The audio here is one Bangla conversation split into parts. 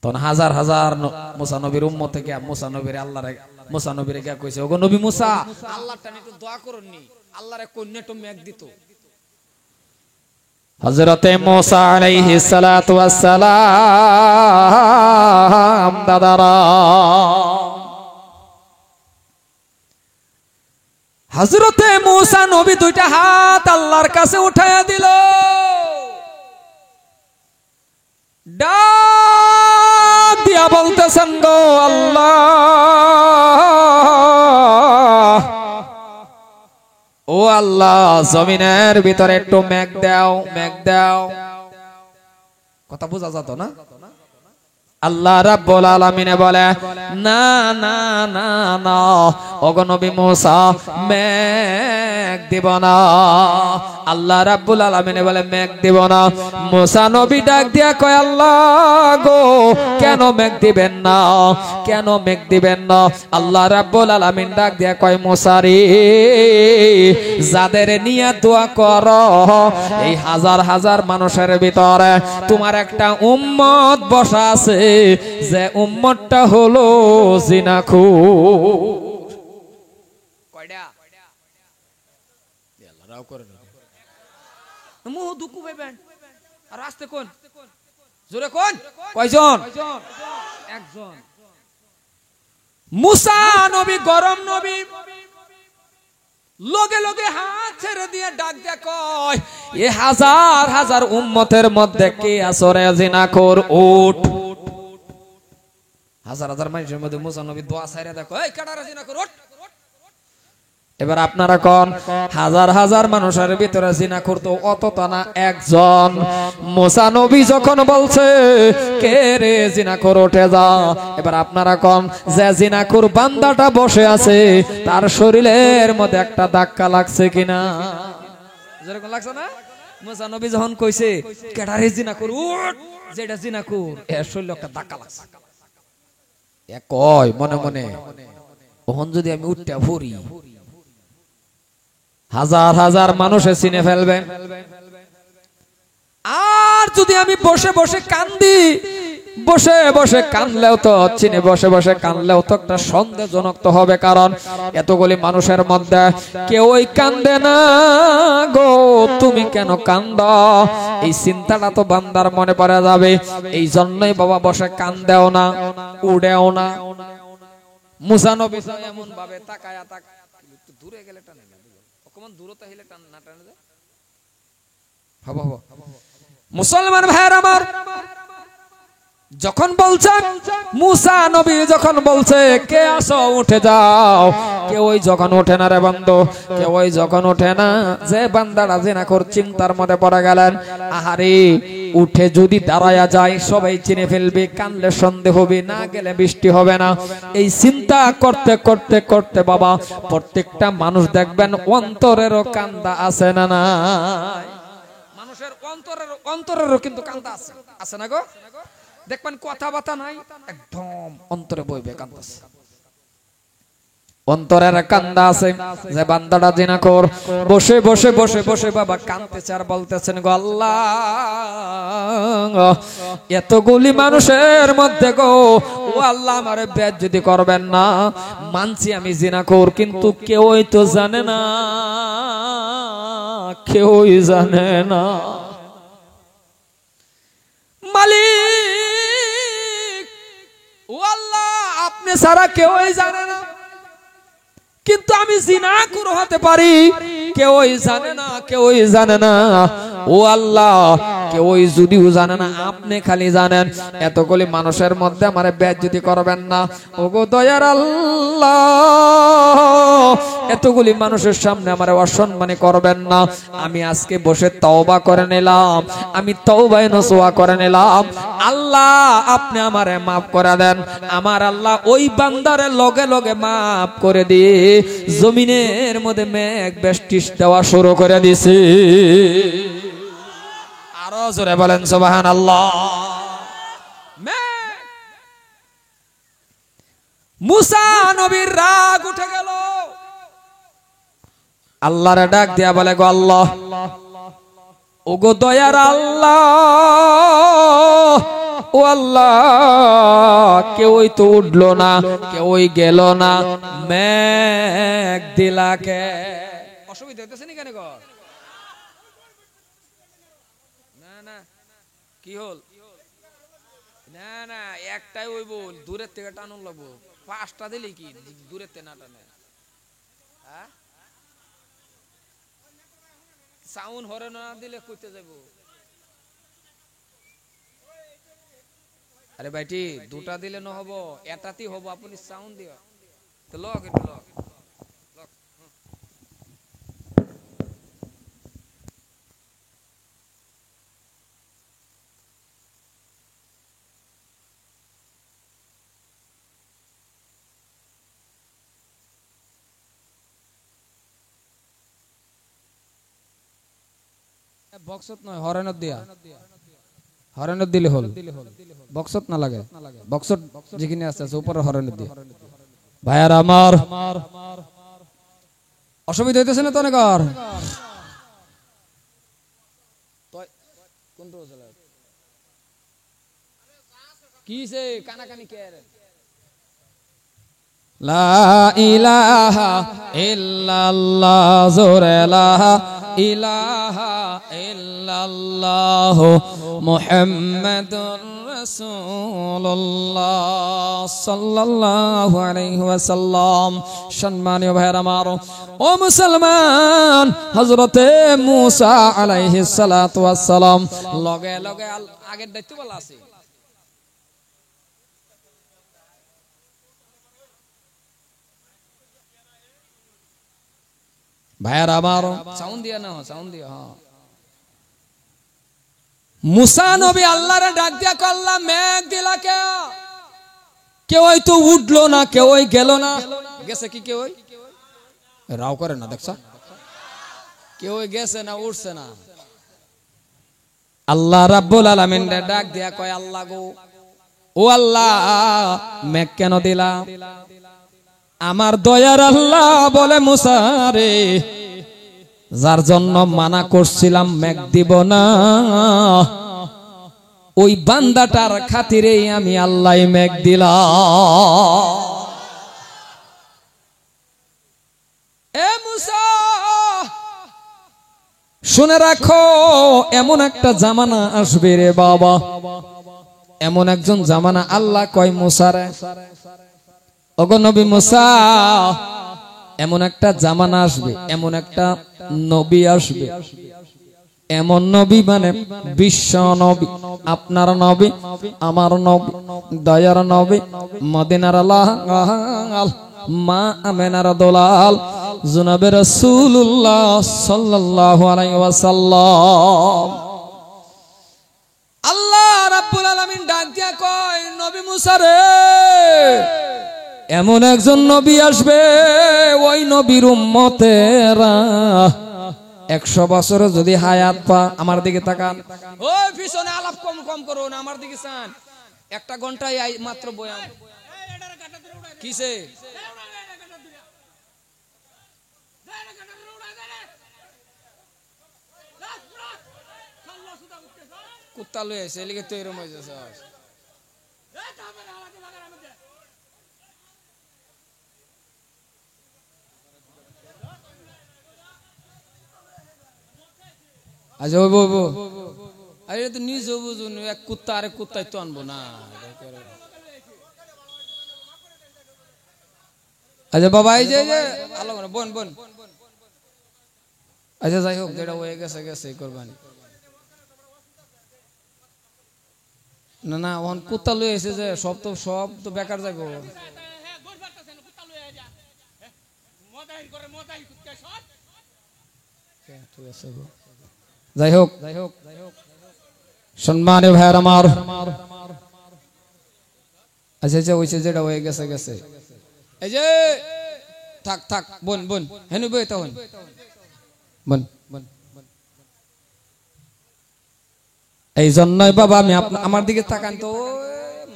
তখন হাজার হাজার মুসা নবীর উম্মত থেকে মুসা নবীর আল্লাহর মুসা নবীরে কে কইছে, ওগো নবী মুসা, আল্লাহর টানে একটু দোয়া করুননি, আল্লাহর এক কন্যা একটু মেঘ দিত। হযরতে মুসা আলাইহিস সালাতু ওয়াস সালাম দাদারা, হযরতে মুসা নবী দুইটা হাত আল্লাহর কাছে উঠায়া দিল, ডাক দিয়া বলতেছেন, গো আল্লাহ, ও আল্লাহ, জমিনের ভিতরে একটু মেঘ দাও, মেঘ দাও। কথা বোঝা যেত না? আল্লাহ রাব্বুল আলামিন বলে, না না না না, ওগো নবী মুসা, মেঘ দিব না। আল্লাহ রাব্বুল আলামিন বলে, মেঘ দিব না। মুসা নবী ডাক দিয়া কয়, আল্লাহ গো, কেন মেঘ দিবেন না, কেন মেঘ দিবেন না? আল্লাহ রাব্বুল আলামিন ডাক দিয়া কয়, মুসা রে, যাদের নিয়ে দোয়া করো, এই হাজার হাজার মানুষের ভিতরে তোমার একটা উম্মত বসা আছে, যে উম্মতটা হলো জিনাখোর। কয়টা? আল্লাহ রাও করে না, মুহ দুকু ভাইবেন আর আস্তে কোন, জোরে কোন, কয়জন? একজন। মুসা নবী গরম নবী, লগে লগে হাত ছেড়ে দিয়ে ডাক দিয়া কয়, এ হাজার হাজার উম্মতের মধ্যে কে আসরে জিনাখোর? উঠ। হাজার হাজার মানুষের মধ্যে মুসা নবী দোয়া ছাইরা দেখো, এই কাটারা জিনাখোর, উঠ। এবার আপনারা কোন, হাজার হাজার মানুষের ভিতরে জিনাখোর তো অতটা না, একজন। মুসা নবী যখন বলছে, কে রে জিনাখোর, উঠে যা। এবার আপনারা কোন, যে জিনাখোর বান্দাটা বসে আছে, তার শরীরের মধ্যে একটা ধাক্কা লাগছে কিনা? যেরকম লাগছে না? মুসা নবী যখন কইছে, কেডারে জিনাখোর, উঠ, যেটা জিনাখোর, এর শরীরে একটা ধাক্কা লাগছে। এ কয় মনে মনে, ওহন যদি আমি উঠতে ভরি, হাজার হাজার মানুষে চিনে ফেলবে। আর যদি আমি বসে বসে কান্দি, বসে বসে কানলেও তো চিনে, বসে বসে কানলেও তো একটা সন্দেহজনক তো হবে, কারণ এতগুলি মানুষের মধ্যে কেউই কান্দে না। গো, তুমি কেন কান্দ? এই চিন্তাটা তো বান্দার মনে পড়ে যাবে, এই জন্যই বাবা বসে কান্দেও না, উড়েও না। মুসা নবী এমন ভাবে তাকায়া একটু দূরে গেলে টানে না, অকমান দূরতা হইলে টান না, টানে যায়। হবো হবো মুসলমান ভাইয়ের আমার, যখন বলছেন মুসা নবী, যখন বলছে কে আসো উঠে যাও, কেউই যখন ওঠে না রে বন্ধু, কেউই যখন ওঠে না। যে বান্দারা জিনাখোর চিন্তার মধ্যে পড়ে গেলেন, আহারে, উঠে যদি দাঁড়ায়া যায় সবাই চিনে ফেলবে, কানলে সন্দেহ হবে, না গেলে বৃষ্টি হবে না। এই চিন্তা করতে করতে করতে বাবা প্রত্যেকটা মানুষ দেখবেন অন্তরেরও কান্দা আছে না নাই? মানুষের অন্তরেরও কিন্তু কান্দা আছে, আছে না গো? দেখবেন কথাবার্তা নাই, একদম অন্তরে বইবে কান্দাছে, অন্তরের কান্দা আছে। যে বান্দাটা জিনাখোর বসে বসে বসে বসে বাবা কাঁদতেছে আর বলতেছেন, গো আল্লাহ, এতগুলি মানুষের মধ্যে গো, ও আল্লাহ, আমারে বেজ্জতি করবেন না, মানছি আমি জিনাখোর, কিন্তু কেউই তো জানে না, কেউই জানে না। মালিক, ও আল্লাহ, আপনি ছাড়া কেউই জানে না, কিন্তু আমি জিনাখোর হতে পারি, কেউই জানে না, কেউই জানে না। ও আল্লাহ, কেউই যদিও জানে না, আপনি খালি জানেন। এতগুলি মানুষের মধ্যে আমারে বেজ্জতি করবেন না, ওগো দয়ার আল্লাহ, এতগুলি মানুষের সামনে আমারে অসম্মানী করবেন না। আমি আজকে বসে তওবা করে নিলাম, আমি তওবায়ে নসুহা করে নিলাম। আল্লাহ, আপনি আমারে মাফ করে দেন। আমার আল্লাহ ওই বান্দারে লগে লগে মাফ করে দিয়ে জমিনের মধ্যে মেঘ বৃষ্টি দেওয়া শুরু করে দিছে। আরো জোরে বলেন সুবহানাল্লাহ। মুসা নবীর রাগ উঠে গেল, আল্লাহরে ডাক দিয়া বলে, গো আল্লাহ, ওগো দয়ার আল্লাহ, ও আল্লাহ কেউই তো উঠলো না, কেউই গেল না, মেঘ দিলাকে। অসুবিধা হইতেছে নি কেন কর? না না কি হল? না না একটাই ওই বল, দূরের থেকে টানুন লাগবো। পাঁচটা দিলি কি দূরের থেকে না টানে? সাউন্ড হরে না দিলে কইতে যাবো। আরে ভাইটি দুটা দিলে না হবো, এটাতেই হবো। আপনি সাউন্ড দিও তো, লক একটু লক। বক্সত নয়, হরেনত দিয়া, হরেনত দিলে হল। বক্সত না লাগে, বক্সত যেখানে আছে উপরে হরেনত দিয়ে। ভাইয়ার আমার অসুবিধা হইতেছে না তো অনেক? কিসে কানাকানি কে? লা ইলাহা ইল্লাল্লাহ, জোরে লা ইলাহা ইল্লাল্লাহ, মুহাম্মাদুর রাসূলুল্লাহ সাল্লাল্লাহু আলাইহি ওয়াসাল্লাম। সম্মানীয় ভাইরা আমার, ও মুসলমান, হযরতে মূসা আলাইহিস সালাতু ওয়াস সালাম লগে লগে আগের দায়িত্ব বলা আছে। ভাইয়ার আমার সাউন্ড দিয়া না, সাউন্ড দিয়া। হ্যাঁ, মুসা নবী আল্লাহরে ডাক দিয়া কল্লা মেঘ দিলা কে? কেউই তো উঠলো না, কেউই গেল না। গেছে কি কেউই? রাও করে না দেখছ? কেউই গেছে না, উঠছে না। আল্লাহ রাব্বুল আলামিন ডাক দিয়া কয়, আল্লাহ গো, ও আল্লাহ মেঘ কেন দিলা? আমার দয়ার আল্লাহ বলে, মুসা রে, যার জন্য মানা করছিলাম মেঘ দিব না, ওই বান্দাটার খাতিরে আমি আল্লাহ মেঘ দিলাম। এ মুসা শুনে রাখো, এমন একটা জামানা আসবে রে বাবা, এমন একজন জামানা আল্লাহ কয় মুসারে, ওগো নবী মুসা, এমন একটা জামানা আসবে, এমন একটা নবী আসবে, এমন নবী মানে বিশ্ব নবী, আপনার নবী, আমার নবী, দয়ার নবী, মদিনার লাল, মা আমেনার দোলাল, জনাবে রাসূলুল্লাহ সাল্লাল্লাহু আলাইহি ওয়াসাল্লাম। আল্লাহ রাব্বুল আলামিন ডাক দিয়া কয়, নবী মুসা রে, এমন একজন নবী আসবে, ওই নবীর উম্মতেরা 100 বছরে যদি হায়াত পা, আমার দিকে তাকান, ওই পিছনে আলাপ কম কম করুন, আমার দিকে চান। 1 ঘন্টায় মাত্র বয়ান। কিসে কুত্তা লয়ে আছে, এলিগে তো এরকম হয়ে যাচ্ছে। আচ্ছা ওই বউ, আরে তো নিজে বুঝুন, এক কুত্তা আরেক কুত্তাই তো আনবো না। আচ্ছা বাবা, এই যে আলো বোন বোন, আচ্ছা যাই হোক, যেটা হয়ে গেছে গেছে, করবানি না না। ওখান কুত্তা লয়ে এসে যে সব তো বেকার যাবো। যাই হোক সম্মানীয় ভাইয়ার আমার, আচ্ছা আচ্ছা ওইসে যেটা হয়ে গেছে গেছে। এই যে থাক থাক বোন বোন, হেনু বই তখন বোন। এই জন্যই বাবা আমি আমার দিকে তাকান তো,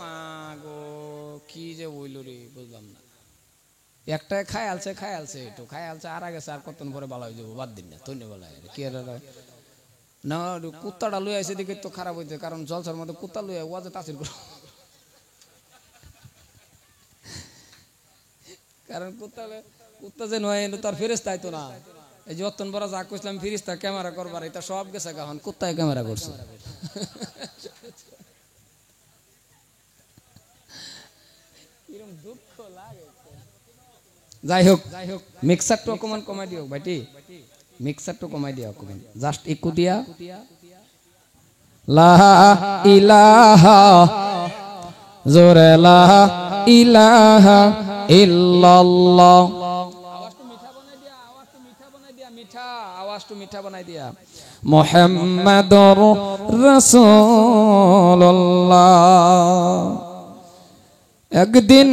মা গো কি যে হইল রে, বুঝলাম না। একটা খাই আলছে একটু খাই আলছে, আর গেছে, আর কতক্ষণ পরে ভালো হয়ে যাবো, বাদ দিন না, ধন্যবাদ। কি না কুত্তাটা লই আইছে দিকে তো খারাপ হইতে, কারণ জলসার মধ্যে কুত্তা লই ওয়াজে তাসির করো, কারণ কুত্তা যে নয় তার ফেরেশতা আইতো না। এই যে অতন বড় যা কইছিলাম ফেরেশতা ক্যামেরা করবার, এটা সব গেছে এখন কুত্তায় ক্যামেরা করছে। কিরম দুঃখ লাগে। যাই হোক মিক্সারটা অকমান কমাই দিও ভাইটি, মিক্সারটা কমাই দিও অকমান, জাস্ট একটু দিয়া লা ইলাহা জোরে লা ইলাহা ইল্লাল্লাহ। আওয়াজটা মিঠা বানাই দিয়া, আওয়াজটা মিঠা বানাই দিয়া, মিঠা আওয়াজটা মিঠা বানাই দিয়া মুহাম্মাদুর রাসূলুল্লাহ। একদিন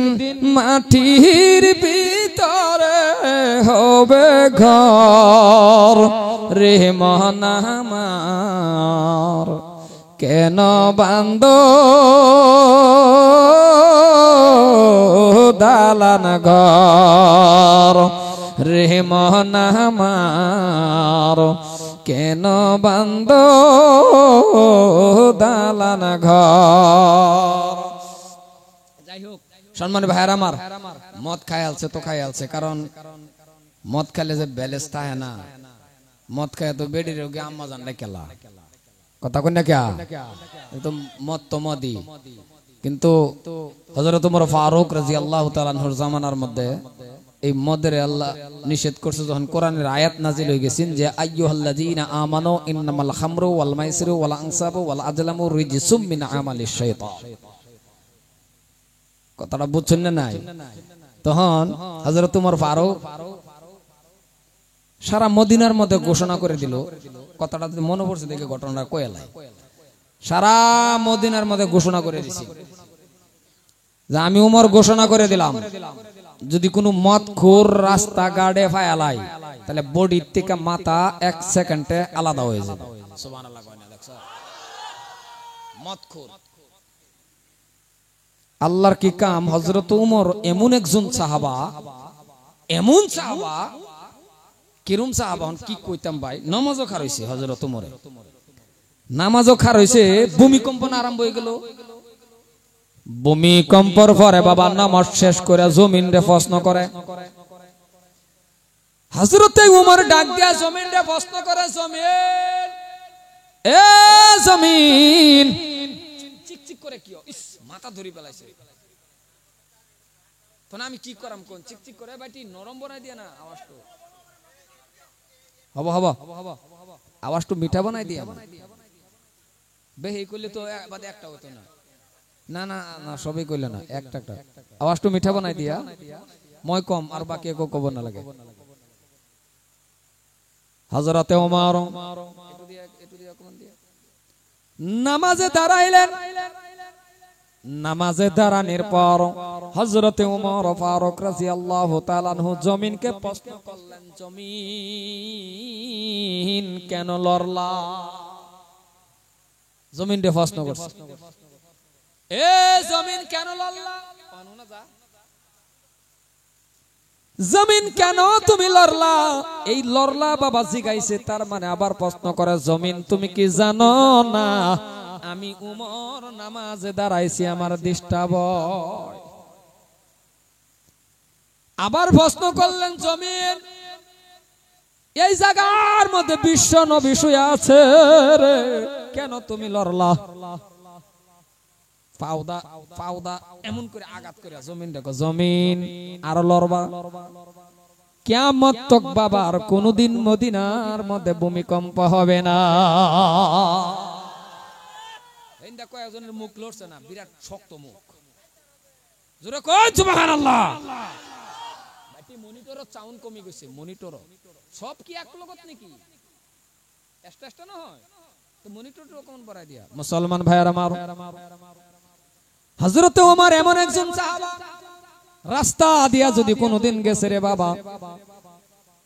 মাটির ভিতরে হবে ঘর রে মন আমার, কেন বান্দ দালান ঘর রে মন আমার, কেন বান্দ দালান ঘর। যাই হোক সম্মানী ভাইয়ের আমার, মদ খাই আলছে তো খাই আলছে, কারণ মদ খাইলে যে ব্যালেন্স থাকে না, মদ খায় তো বেডির রোগে আম্মা জানলে খেলা কথা কই না কে, তো মদ তো মদই। কিন্তু হযরত ওমর ফারুক রাদিয়াল্লাহু তাআলা আনহুর জামানার মধ্যে এই মদের আল্লাহ নিষেধ করছে, যখন কোরআনের আয়াত নাজিল হয়ে গেছেন যে আইয়ুহাল্লাযীনা আমানু ইন্নামাল খামরু ওয়াল মাইসিরু ওয়াল আনসাবু ওয়াল আজলামু রিজসুম মিন আমালিশ শাইতান। কথাটা বুঝছেন না নাই? তখন হযরত ওমর ফারুক সারা মদিনার মধ্যে ঘোষণা করে দিল, কথাটা মনে পড়ছে দেখে ঘটনাটা কয়েলাই, সারা মদিনার মধ্যে ঘোষণা করে দিছি যে আমি ওমর ঘোষণা করে দিলাম, যদি কোনো মদখোর রাস্তা গাড়ে ফায়ালাই তাহলে বডির থেকে মাথা 1 সেকেন্ডে আলাদা হয়ে যাবে। সুবহানাল্লাহ। মদখোর আল্লাহর কি কাম, হযরত ওমর এমন একজন সাহাবা, এমন সাহাবা, কিরম সাহাবা কি কইতাম ভাই, নামাজও খার হইছে হযরত ওমরে, নামাজও খার হইছে, ভূমিকম্পন আরম্ভ হয়ে গেল। ভূমিকম্পর পরে বাবা নামাজ শেষ করে জমিন রে প্রশ্ন করে, হযরত ওমর ডাক দিয়া জমিন রে প্রশ্ন করে, জমিন এ জমিন, চিকচিক করে কি ইস মাথা ধরি পেলাইছে, তখন আমি কি করাম কোন, চিকচিক করে বাইটি নরম বানাই দিয়া না আওয়াজটো, হব হব আওয়াজটো মিঠা বানাই দিয়া, বেহি কইলে তো বাদে একটা হতো না, না না না সবই কইলে না, একটা একটা আওয়াজটো মিঠা বানাই দিয়া, মই কম আর বাকি কেউ কব না লাগে। হযরতে ওমর নামাজে দাঁড়াইলেন, নামাজে দাঁড়ানোর পর হযরতে ওমর ফারুক রাদিয়াল্লাহু তাআলা আনহু জমিনকে প্রশ্ন করলেন, জমিন কেন লড়লা? জমিন রে প্রশ্ন করছে, এ জমিন কেন লড়লা? জমিন কেন তুমি লড়লা? এই লড়লা বাবা জিগাইছে, তার মানে আবার প্রশ্ন করে, জমিন তুমি কি জানো না আমি উমর নামাজে দাঁড়াইছি, আমার ডিস্টার্ব হয়। আবার প্রশ্ন করলেন, জমিন এই জায়গার মধ্যে বিশ্ব নবী শুয়ে আছে রে, কেন তুমি লড়লা? পাউদা পাউদা এমন করে আঘাত করে জমিন দেখো, জমিন আরো লড়বা, কিয়ামত তক বাবা আর কোনদিন মদিনার মধ্যে ভূমিকম্প হবে না। কয়েকজনের মুখ লড়ছে না, বিরাট শক্ত মুখ, জোরে কই সুবহানাল্লাহ। মনিটরও সাউন্ড কমে গেছে, মনিটরও সব কি এক লগত নাকি, এক্সট্রা না হয় তো মনিটরও কেমন বাড়াই দিয়া। মুসলমান ভাইয়ার আমার, হযরত ওমর এমন একজন সাহাবা, রাস্তা দিয়া যদি কোনোদিন গেছে রে বাবা,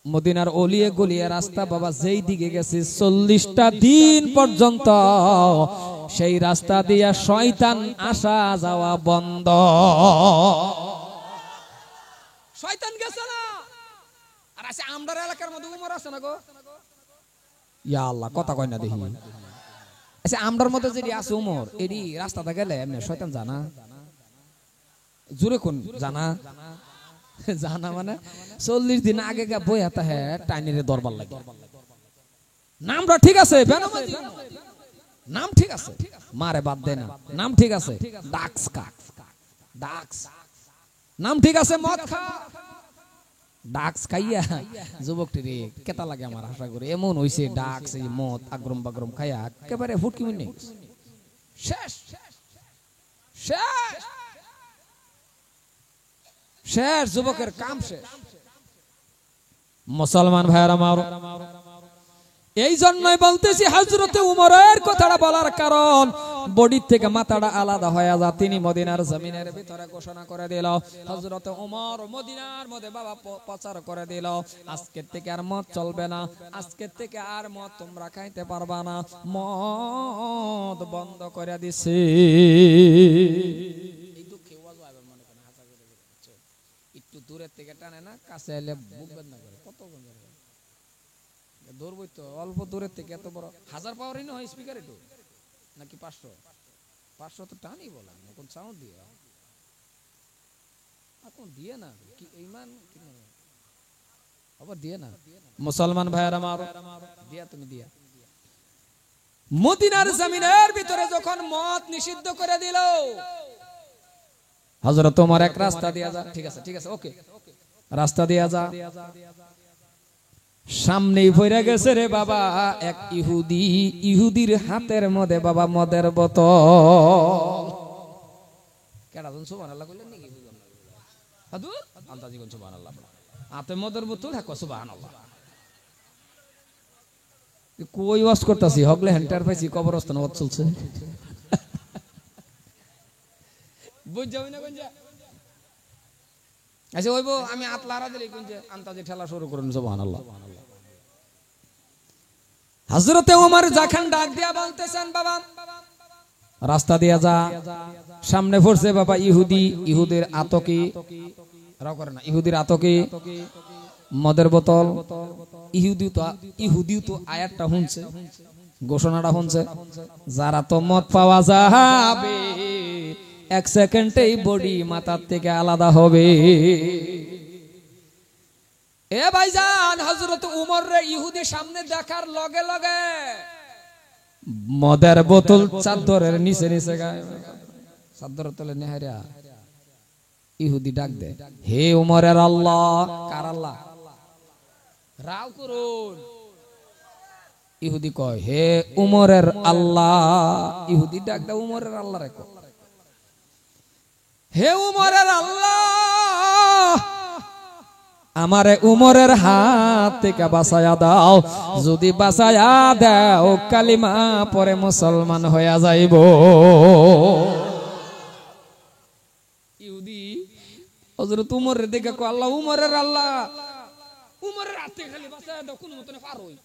মদিনার অলিয়ে গলিয়ে রাস্তা বাবা, যেই দিকে গেছে 40টা দিন পর্যন্ত সেই রাস্তা দিয়া শয়তান আসা যাওয়া বন্ধ। শয়তান গেছে না, আর আছে আমরার এলাকার মধ্যে উমর আছে না গো, ইয়া আল্লাহ কথা কয় না দেখি। আচ্ছা আমরার মধ্যে যদি আছে উমর এডি রাস্তাতে গেলে এমনি শয়তান জানা জোরে কোন জানা জানা মানে 40 দিন আগে গা বই হাতা হে টাইনিরে দরবার লাগে। নামটা ঠিক আছে বেনামাজি নাম ঠিক আছে মারে বাদ দে না নাম ঠিক আছে ডাক্স কা ডাক্স নাম ঠিক আছে মদ খা ডাক্স খাইয়া যুবকটি রে কেতা লাগে আমার আশা করি এমন হইছে ডাক্স এই মদ আগ্রম বাগ্রম খাইয়া একেবারে ফুটকি মিনি শেষ শেষ শেষ যুবকের কাম শেষ। মুসলমান ভাইরা আমার এই জন্যই বলতেছি হযরতে উমরের কথাটা বলার কারণ বডি থেকে মাথাটা আলাদা হয়ে যা তিনি মদিনার জমিনের ভিতরে ঘোষণা করে দিল হযরতে উমর মদিনার মধ্যে বাবা প্রচার করে দিল আজকের থেকে আর মদ চলবে না আজকের থেকে আর মদ তোমরা খাইতে পারবা না মদ বন্ধ করে দিছে। এই দুঃখে ওয়াজ হবে মনে করেন হাসা করে একটু দূরের থেকে টানে না কাছে এলে বুক বন্ধ করে কত বন্ধ করে ধরবই তো অল্প দূরের থেকে এত বড় 1000 পাওয়ারই না হয় স্পিকার একটু নাকি 500 তো টানি বলা কোন সাউন্ড দিয়ে এখন দিয়ে না কি ঈমান আবার দিয়ে না মুসলমান ভাইরা আমার দিয়া তুমি দিয়া মদিনার জমিনের ভিতরে যখন মদ নিষিদ্ধ করে দিল হযরত ওমর এক রাস্তা দিয়া যা ঠিক আছে ওকে রাস্তা দিয়া যা সামনেই পড়ে গেছে রে বাবা এক ইহুদির হাতের মধ্যে বাবা মদের বোতল কেডা জন সুবহানাল্লাহ কইলেন নাকি বুঝলাম না হাদুর আন্তাজি কোন সুবহানাল্লাহ হাতে মদের বোতল থাকো সুবহানাল্লাহ কই ওয়াজ করতাছি হগলে হেন্টার পাইছি কবরস্থান ওয়াজ চলছে বুঝ যাও না কোন যা আচ্ছা ওইবো আমি হাত লারা দিলে কোন যে আন্তাজি ঠেলা শুরু করুন সুবহানাল্লাহ। হযরতে ওমর যখন ডাক দিয়া বলতেছেন বাবা রাস্তা দিয়া যা সামনে পড়ছে বাবা ইহুদির আতকি রাও করে না ইহুদির আতকি মদের বোতল ইহুদি তো আয়াতটা শুনছে ঘোষণাটা শুনছে যারা তো মদ পাওয়া যাবে এক সেকেন্ডেই বডি মাথার থেকে আলাদা হবে। এ ভাইজান হযরত উমর রে ইহুদি সামনে দেখার লগে লগে মদের বোতল চাদরের নিচে নিচে গায় চাদরের তলে নেহারিয়া ইহুদি ডাক দে হে উমরের আল্লাহ কার আল্লাহ রাও করুন ইহুদি কয় হে উমরের আল্লাহ ইহুদি ডাক দে উমরের আল্লাহ রে কয় হে উমরের আল্লাহ আমারে উমরের হাত থেকে বাঁচায়া দাও যদি বাঁচায়া দাও কালিমা পরে মুসলমান হইয়া যাইব। ইহুদি হযরত উমরের দিকে কয় আল্লাহ উমরের আল্লাহ উমরের হাত থেকে খালি বাঁচায়া দাও কোন মতনে পার হই।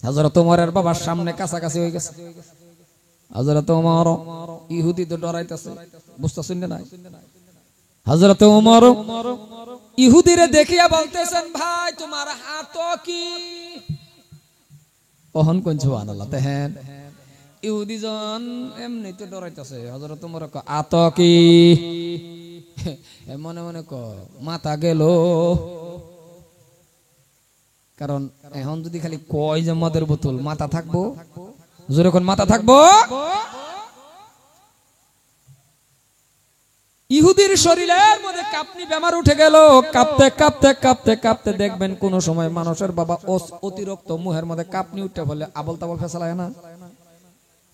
হযরত উমরের বাবার সামনে কাছাকাছি হয়ে গেছে হযরত উমর ইহুদি তো ডরাইতেছে বুঝতেছেন না হযরত উমর ইহুদিরে দেখিয়া বলতেছেন ভাই তোমার হাত কি ওহন কোন সুবহানাল্লাহ তেহেন ইহুদি জন এমনিতে ডরাইতেছে হযরত উমর কয় আত কি মনে মনে কয় মাথা গেল কারণ এখন যদি খালি কয় যে মদের বোতল মাথা থাকবো জোরে কোন মাথা থাকবো। ইহুদির শরীরের মধ্যে কাঁপনি বেমার উঠে গেল কাঁপতে কাঁপতে কাঁপতে কাঁপতে দেখবেন কোন সময় মানুষের বাবা অতিরিক্ত মুহের মধ্যে কাঁপনি উঠে বলে আবল তাবল ফেসালায় না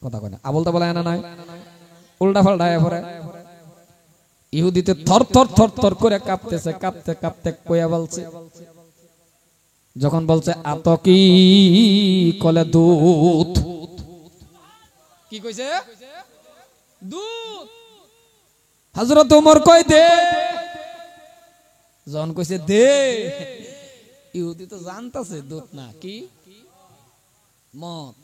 কথা কয় না আবল তাবল আয় না নাই উল্টা পাল্টা পড়ে ইহুদিতে থর থর থর থর করে কাঁপতেছে কাঁপতে কাঁপতে কইয়া বলছে যখন বলছে আতকি কলে দুধ কি কইছে দুধ হযরত ওমর কয় দে যখন কইছে দে ইহুদি তো জানতাছে দুধ না কি মদ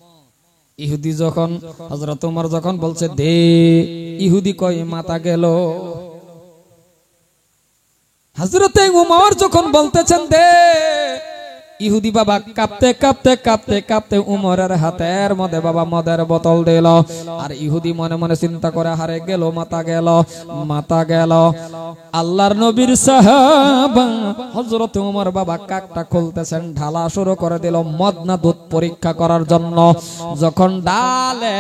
ইহুদি যখন হযরত ওমর যখন বলছে দে ইহুদি কয় মাথা গেল হযরতে ওমর যখন বলতেছেন দে ইহুদি বাবা কাঁপতে কাঁপতে কাঁপতে কাঁপতে উমরের হাতের মধ্যে বাবা মদের বোতল দিল। আর ইহুদি মনে মনে চিন্তা করে, হারে গেল, মাথা গেল, মাথা গেল। আল্লাহর নবীর সাহাবা হযরত উমর বাবা কাকটা খুলতেছেন, ঢালা শুরু করে দিল মদ না দুধ পরীক্ষা করার জন্য। যখন ডালে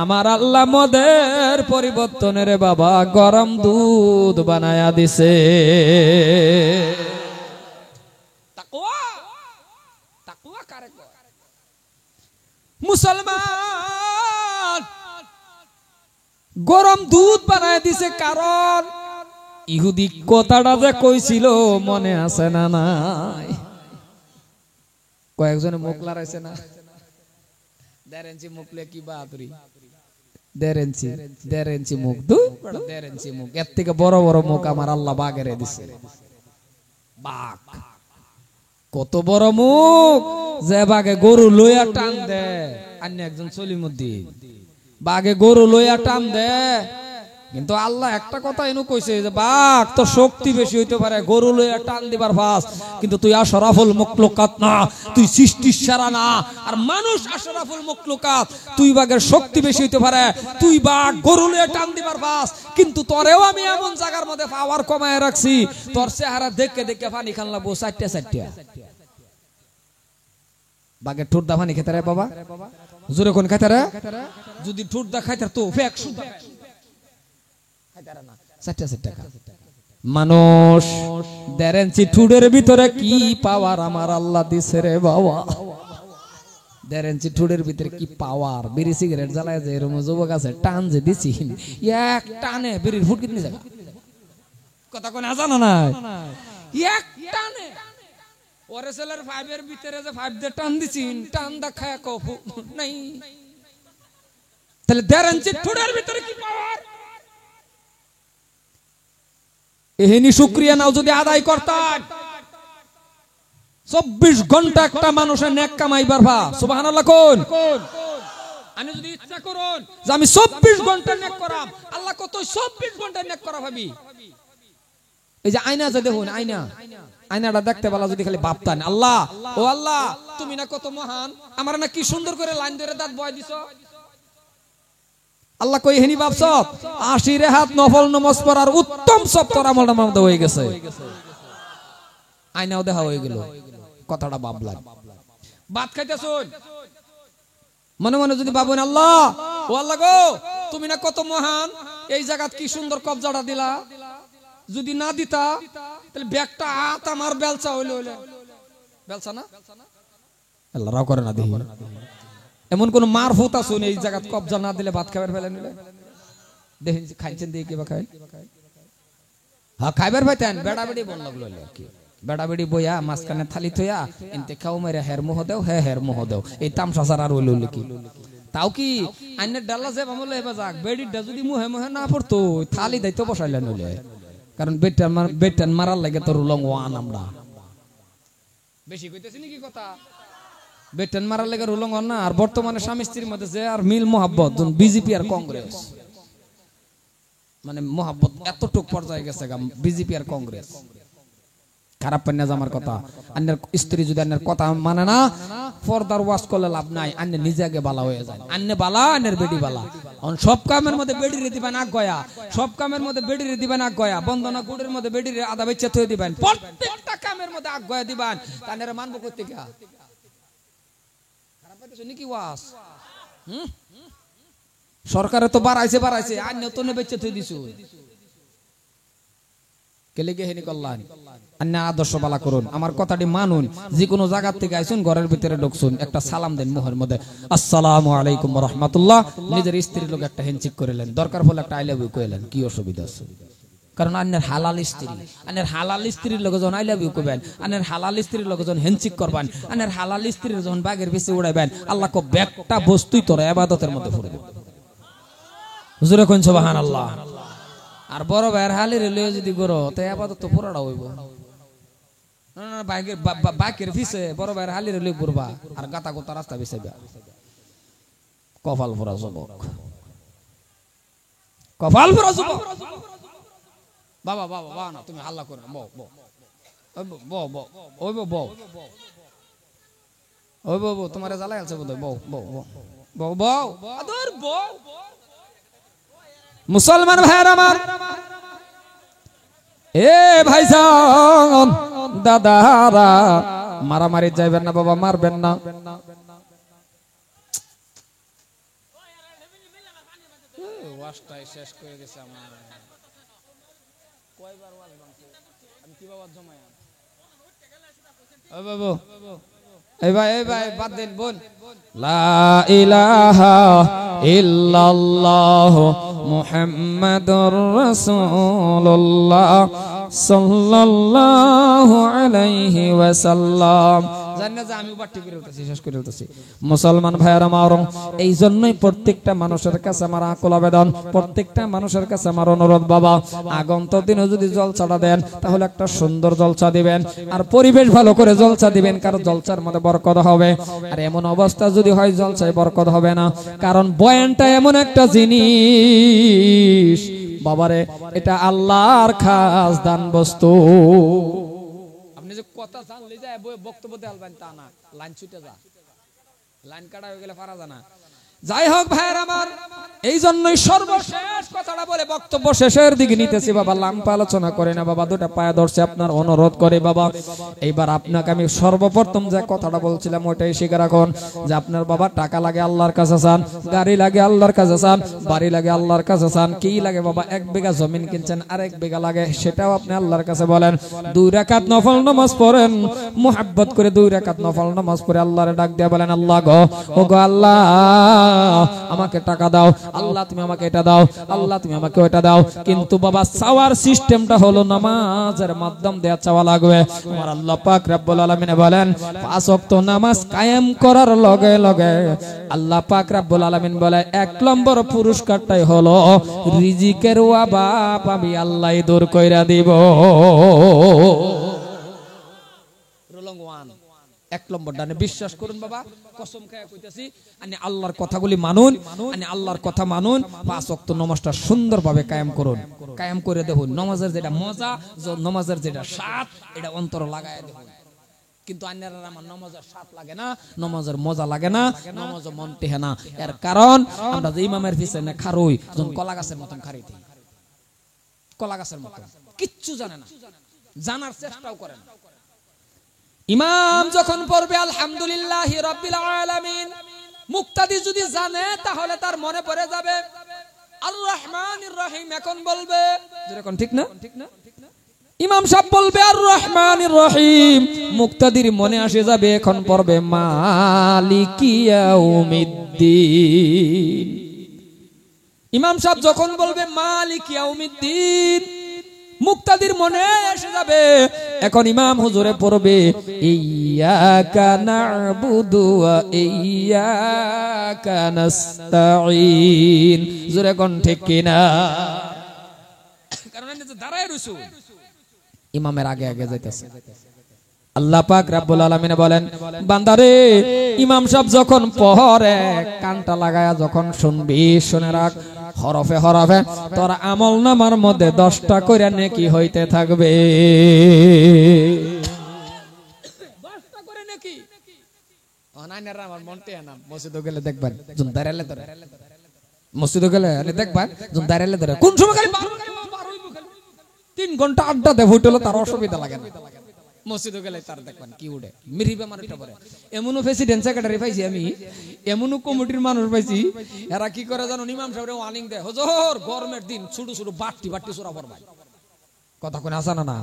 আমার আল্লাহ মদের পরিবর্তনের বাবা গরম দুধ বানায়া দিছে। মুসলমান গরম দুধ বানায় দিছে, কারণ ইহুদি কথাটা যে কইছিল মনে আছে না নাই? কয়েকজনে মুখ লড়াইছে না, 1.5 ইঞ্চি মুখ লে কি বাহাদুরি, 1.5 ইঞ্চি মুখ, 1.5 ইঞ্চি মুখ, এর থেকে বড় বড় মুখ আমার আল্লাহ বাগেরে দিছে। বাঘ কত বড় মুখ, যে বাঘে গরু লইয়া টান দে। অন্য একজন সলিমুদ্দিন বাঘে গরু লইয়া টান দে, কিন্তু আল্লাহ একটা কথা এনু কইছে যে বাঘ তো শক্তি বেশি হইতে পারে, গরু লইয়া টান দিবার ফাস, কিন্তু তুই আশরাফুল মাখলুকাত না, তুই সৃষ্টির সেরা না, আর মানুষ আশরাফুল মাখলুকাত। তুই বাঘের শক্তি বেশি হইতে পারে, তুই বাঘ গরু লইয়া টান দিবার ফাস, কিন্তু তোরেও আমি এমন জায়গার মধ্যে পাওয়ার কমায় রাখছি, তোর চেহারা দেখে দেখে পানি খান লাগবো 4টা। বাঘের ঠোঁটদা পানি খেতে রে বাবা, জোরে কোন খেতে রে? যদি ঠোঁটদা খাইতে তো ফেক সুদা মানুষ 1.5 ইঞ্চি ঠুডের ভিতরে কি পাওয়ার আমার আল্লাহ দিছে রে বাবা। 1.5 ইঞ্চি ঠুডের ভিতরে কি পাওয়ার। বিড়ি সিগারেট জ্বালায় যে এরকম যুবক আছে, টান যে দিছি এক টানে বিড়ির ফুট কিনে যাবে, কথা কোন জানা নাই? এক টানে ওরে ছেলের 5 এর ভিতরে যে 5 দিয়ে টান দিছি, টান দা খায় কফু নাই। তাহলে 1.5 ইঞ্চি ঠুডের ভিতরে কি পাওয়ার? এহেনি শুকরিয়া নাও যদি আদায় করতাম, 24 ঘন্টা একটা মানুষের নেক কামাইবার ভা। সুবহানাল্লাহ কোন? আমি যদি ইচ্ছা করুন যে আমি 24 ঘন্টা নেক করাম, আল্লাহ কত 24 ঘন্টা নেক করা ভাবি। এই যে আয়না যে দেখুন, আয়নাটা দেখতে বলা যদি খালি ভাবতান, আল্লাহ ও আল্লাহ তুমি না কত মহান, আমার না কি সুন্দর করে লাইন ধরে দাঁত বয় দিছো। আল্লাহ কই হেনি ভাবছ 80 রেহাত নফল নামাজ পড়ার উত্তম সব তোর আমল নামার মধ্যে হয়ে গেছে। আয়নাও দেখা হয়ে গেল, কথাটা ভাবলাম। ভাত খাইতেছুন, মনে মনে যদি ভাবেন আল্লাহ ও আল্লাহ গো তুমি না কত মহান, এই জায়গাত কি সুন্দর কবজাটা দিলা, যদি না দিতা তাহলে ব্যাগটা হাত আমার বেলচা হইলো, বেলচা না আল্লাহ রাও করে না দেখি। এমন কোন মারফুত আছে এই জায়গাত কবজা না দিলে ভাত খাবার ফেলে নিলে দেখেন খাইছেন দিয়ে কিবা খাই। হ্যাঁ খাইবার পাইতেন, বেড়া বেড়ি বল লাগলো আর কি, বেড়া বেড়ি বইয়া মাঝখানে থালি থইয়া এনতে খাও মেরে হের মোহ দেও, হের মোহ দেও, এই তামসা ছাড়া আর হইল কি। তাও কি আইনের ডাল্লা যে বামলে এবার যাক, বেড়িটা যদি মুহে মুহে না পড়তো থালি দায়িত্ব বসাইলেন হইলে, কারণ বেটান মারার লাগে তোর লং ওয়ান আমরা বেশি কইতেছি নাকি কথা। বেটান মারার লেগে রুলং না। আর বর্তমানে স্বামী স্ত্রীর মধ্যে যে আর মিল মোহাব্বত, বিজেপি আর কংগ্রেস, মানে মোহাব্বত এতটুক পর্যায়ে গেছে বিজেপি আর কংগ্রেস। খারাপ পান্না আমার কথা, আন্নের স্ত্রী যদি আন্নের কথা মানে না, পর্দার ওয়াশ করলে লাভ নাই, আন্নে নিজে আগে বালা হয়ে যায়। আন্নে বালা, আন্নের বেডি বালা। সব কামের মধ্যে বেডি রে দিবেন আগ গয়া, সব কামের মধ্যে বেডি রে দিবেন আগ গয়া, বন্দনা গুড়ের মধ্যে বেডি রে আদা বেচে থয়ে দিবেন, প্রত্যেকটা কামের মধ্যে আগ গয়া দিবেন। তানের মানব করতে গিয়া সরকারে তো বাড়াইছে আইন তো বেচে থই দিছু কেলে গে হেনি কল্যাণ। আন্না আদর্শ বালা করুন, আমার কথাটি মানুন। যে কোনো জায়গা থেকে আইসুন, ঘরের ভিতরে ঢুকছুন, একটা সালাম দেন মুখের মধ্যে, আসসালামু আলাইকুম ওয়া রাহমাতুল্লাহ। নিজের স্ত্রীর লোক একটা হ্যান্ডশেক করিলেন, দরকার হলে একটা আই লাভ ইউ কইলেন, কি অসুবিধা আছে? কারণ আন্নের হালাল স্ত্রী, আন্নের হালাল স্ত্রীর লোক যখন আই লাভ ইউ কইবেন, আন্নের হালাল স্ত্রীর লোক যখন হ্যান্ডশেক করবেন, আন্নের হালাল স্ত্রীর যখন বাগের পিছে উড়াইবেন, আল্লাহ কো ব্যাগটা বস্তুই তোর ইবাদতের মধ্যে পড়বে। হুজুরে কোন সুবহানাল্লাহ। আর বড় ভাইয়ের হালির লয়ে যদি করো তো ইবাদত তো পুরাটা হইব না। না বাইকের পিছে বড় ভাইয়ের হালির লয়ে ঘুরবা আর গাতা গোতা রাস্তা বিছাইবা, কপাল পোড়া যুবক, কপাল পোড়া যুবক। বাবা বাবা বাবা না, তুমি হাল্লা করো না, তোমার জ্বালাই আছে বোধ বউ মুসলমান ভাইয়ের আমার, এ ভাইজান দাদারা, মারামারি যাইবেন না বাবা, মারবেন না। শেষ করে গেছে আমার কয়বার ওয়াজ ভাঙছে, আমি কি বাবা জমায়া ও বাবু, এই ভাই বাদ দেন, বল লা ইলাহা ইল্লাল্লাহ মুহাম্মাদুর রাসূলুল্লাহ সাল্লাল্লাহু আলাইহি ওয়াসাল্লাম। জানেন যে আমি বাটি করে উঠেছি, শেষ করে উঠেছি। মুসলমান ভাইয়ের আমার, এই জন্যই প্রত্যেকটা মানুষের কাছে আমার আকুল আবেদন, প্রত্যেকটা মানুষের কাছে আমার অনুরোধ, বাবা আগন্তুক দিনে যদি জলসাটা দেন তাহলে একটা সুন্দর জলসা দিবেন, আর পরিবেশ ভালো করে জলসা দিবেন, কারণ জলসার মধ্যে বরকত হবে। আর এমন অবস্থা যদি হয় জলসায় বরকত হবে না, কারণ বয়ানটা এমন একটা জিনিস বাবারে, এটা আল্লাহর খাস দান বস্তু। আপনি যে কথা জানলে যায় বক্তব্য দেওয়ালবেন তা না, লাইন ছুটে যা, লাইন কাটা হয়ে গেলে পারা যায় না। যাই হোক ভাইয়ের আমার, এই জন্যই সর্বশেষ কথাটা বলে বক্তব্য শেষের দিকে নিতেছি বাবা, লম্বা আলোচনা করে না বাবা, দুটা পায়ে ধরছে আপনার অনুরোধ করে বাবা। এইবার আপনাকে আমি সর্বপ্রথম যে কথাটা বলছিলাম ওইটাই শিখে রাখুন, যে আপনার বাবা টাকা লাগে আল্লাহর কাছে চান, গাড়ি লাগে আল্লাহর কাছে চান, বাড়ি লাগে আল্লাহর কাছে চান, কি লাগে বাবা, 1 বিঘা জমিন কিনছেন আর 1 বিঘা লাগে, সেটাও আপনি আল্লাহর কাছে বলেন। 2 রাকাত নফল নামাজ পড়েন, মুহাব্বত করে 2 রাকাত নফল নামাজ পড়ে আল্লাহরে ডাক দিয়ে বলেন, আল্লাহ গো, ও গো আল্লাহ আমাকে টাকা দাও, আল্লাহ তুমি আমাকে এটা দাও, আল্লাহ তুমি আমাকে ওটা দাও। কিন্তু বাবা চাওয়ার সিস্টেমটা হলো নামাজের মাধ্যম দিয়ে চাওয়া লাগবে। আমার আল্লাহ পাক রব্বুল আলামিন বলেন, 5 ওয়াক্ত নামাজ কায়েম করার লগে লগে আল্লাহ পাক রব্বুল আলামিন বলে 1 নম্বর পুরস্কারটাই হলো রিজিকের অভাব আমি আল্লাহ দূর কইরা দিব। 1 নম্বর ডানে বিশ্বাস করুন বাবা, কসম খেয়ে কইতাছি, আপনি আল্লাহর কথাগুলি মানুন, আপনি আল্লাহর কথা মানুন, 5 ওয়াক্ত নামাজটা সুন্দরভাবে কায়েম করুন, কায়েম করে দেখুন নামাজের যেটা মজা, নামাজের যেটা স্বাদ, এটা অন্তর লাগায় দেখুন। কিন্তু আন্নারা আমার নামাজের স্বাদ লাগে না, নামাজের মজা লাগে না, নামাজও মন টেহে না। এর কারণ আমরা যে ইমামের পিছনে খারুই, যখন কলা গাছের মতন খারি দিই, কলা গাছের মতন কিচ্ছু জানে না, জানার চেষ্টাও করে না। ইমাম যখন পড়বে আলহামদুলিল্লাহি রাব্বিল আলামিন, মুক্তাদি যদি জানে তাহলে তার মনে পড়ে যাবে আর রহমানির রহিম, এখন বলবে যেরকম, ঠিক না? ইমাম সাহেব বলবে আর রহমানির রহিম, মুক্তাদির মনে আসে যাবে এখন পড়বে মালিকি ইয়াউমিদ্দিন। ইমাম সাহেব যখন বলবে মালিকি ইয়াউমিদ্দিন, মুক্তাদির মনে এসে যাবে এখন ইমাম হুজুরে পড়বে ইয়্যাকা না'বুদু ওয়া ইয়্যাকা নাস্তাঈন। জোরে কোন ঠিক কিনা? কারণ আমি তো দাঁড়ায় রইছি, ইমামের আগে আগে যাইতেছে। আল্লাহ পাক রব্বুল আলামিন বলেন, বান্দারে ইমাম সাহেব যখন পড়ে কানটা লাগায়া যখন শুনবি, শুনে রাখ, হরফে হরফে তোর আমল নামার মধ্যে 10টা করে নেকি হইতে থাকবে, 10টা করে নেকি। অনাইনারা আমার মনতে না, মসজিদে গেলে দেখবেন যখন দাঁড়ালে ধরে, মসজিদে গেলে আরে দেখবেন যখন দাঁড়ালে ধরে, কোন সময় খালি 3 ঘন্টা আড্ডা দেব হইলো, তার অসুবিধা লাগে না। মসজিদে গেলে তার দেখবেন কি উঠে মিরিবে মারটা পড়ে। এমনও প্রেসিডেন্ট সেক্রেটারি পাইছি আমি, এমনও কমিটির মানুষ পাইছি, এরা কি করে জানো, ইমাম সাহেবের ওয়ার্নিং দেয়, হুজুর গরমের দিন ছোট ছোট বাট্টি বাট্টি চোরা পড়বাই, কথা কোন আসা না,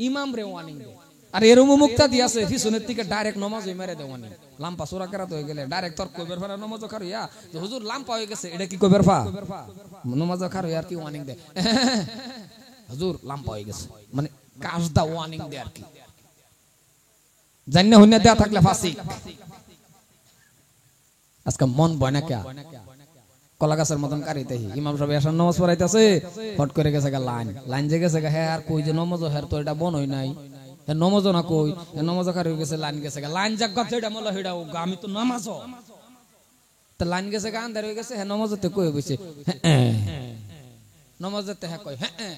ইমাম রে ওয়ার্নিং দেয়। আর এরকম মুক্তা দিয়ে আছে পিছনের থেকে ডাইরেক্ট নামাজ মেরে দেয় ওয়ার্নিং, লাম্পা চোরা কেরাত হয়ে গেলে ডাইরেক্ট তোর কইবের ফেরা নামাজও খার হইয়া, হুজুর লাম্পা হয়ে গেছে, এটা কি কইবের ফা নামাজও খার হইয়া, আর কি ওয়ার্নিং দেয়, হুজুর লাম্পা হয়ে গেছে, মানে কাজদা ওয়ার্নিং দেয় আর কি, জান্না হইনা দেয়া থাকলে ফাসিক। আজকে মন বয় না কে কলা গাছের মতন কারিতে, ইমাম সাহেব এসার নামাজ পড়াইতেছে, ফট করে গেছে লাইন, লাইন যে গেছে হ্যাঁ, আর কই যে নমাজ হ্যাঁ তো এটা বন হই নাই, হ্যাঁ নমাজ না কই, নমাজ কারি গেছে, লাইন গেছে লাইন যাক গা এটা মলা হেডা, আমি তো নামাজ তো লাইন গেছে গা আন্ধার হয়ে গেছে, হ্যাঁ নমাজতে কই বইছে, হ্যাঁ নমাজতে হ্যাঁ কই, হ্যাঁ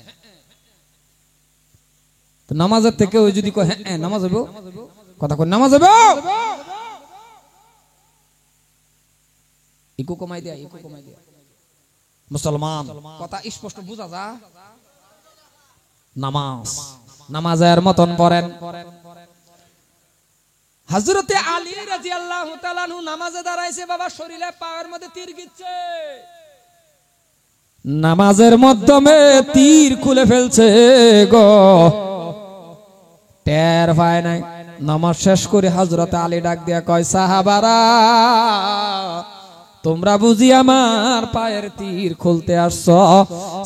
তো নামাজের থেকে ওই যদি কয় হ্যাঁ নামাজ হইব, কথা কই নামাজ হইব, ইকো কমাই দিয়া, ইকো কমাই দিয়া। মুসলমান কথা স্পষ্ট বুঝা যা, নামাজ নামাজের মতন পড়েন। হযরতে আলী রাদিয়াল্লাহু তাআলা আনহু নামাজে দাঁড়াইছে, বাবা শরীরে পায়ের মধ্যে তীর গিচ্ছে, নামাজের মাধ্যমে তীর খুলে ফেলছে গো, টের পায় নাই। নামাজ শেষ করে হযরতে আলী ডাক দিয়া কয়, সাহাবারা তোমরা বুঝি আমার পায়ের তীর খুলতে আসছো?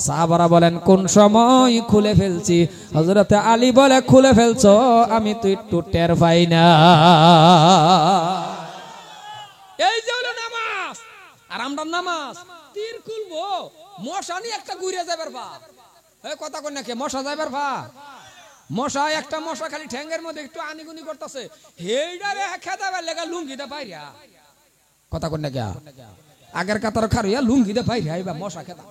সাহাবারা বলেন, কোন সময় খুলে ফেলছি? হযরতে আলী বলে, খুলে ফেলছো, আমি তো একটু টের পাই না। এই যে হলো নামাজ। আর আমরা নামাজ তীর খুলবো, মশা নিয়ে একটা ঘুরে যাবার ভা, এই কথা কই নাকি, মশা যাবার ভা, মশা একটা মশা খালি ঠ্যাঙ্গের মধ্যে একটু আনিগুনি করতেছে, হেইডারে খেদাবার লেগা লুঙ্গিতে পাইরা, কথা কই নাকি, আগের কাতার খারিয়া লুঙ্গিতে পাইরা এবার মশা খেদা,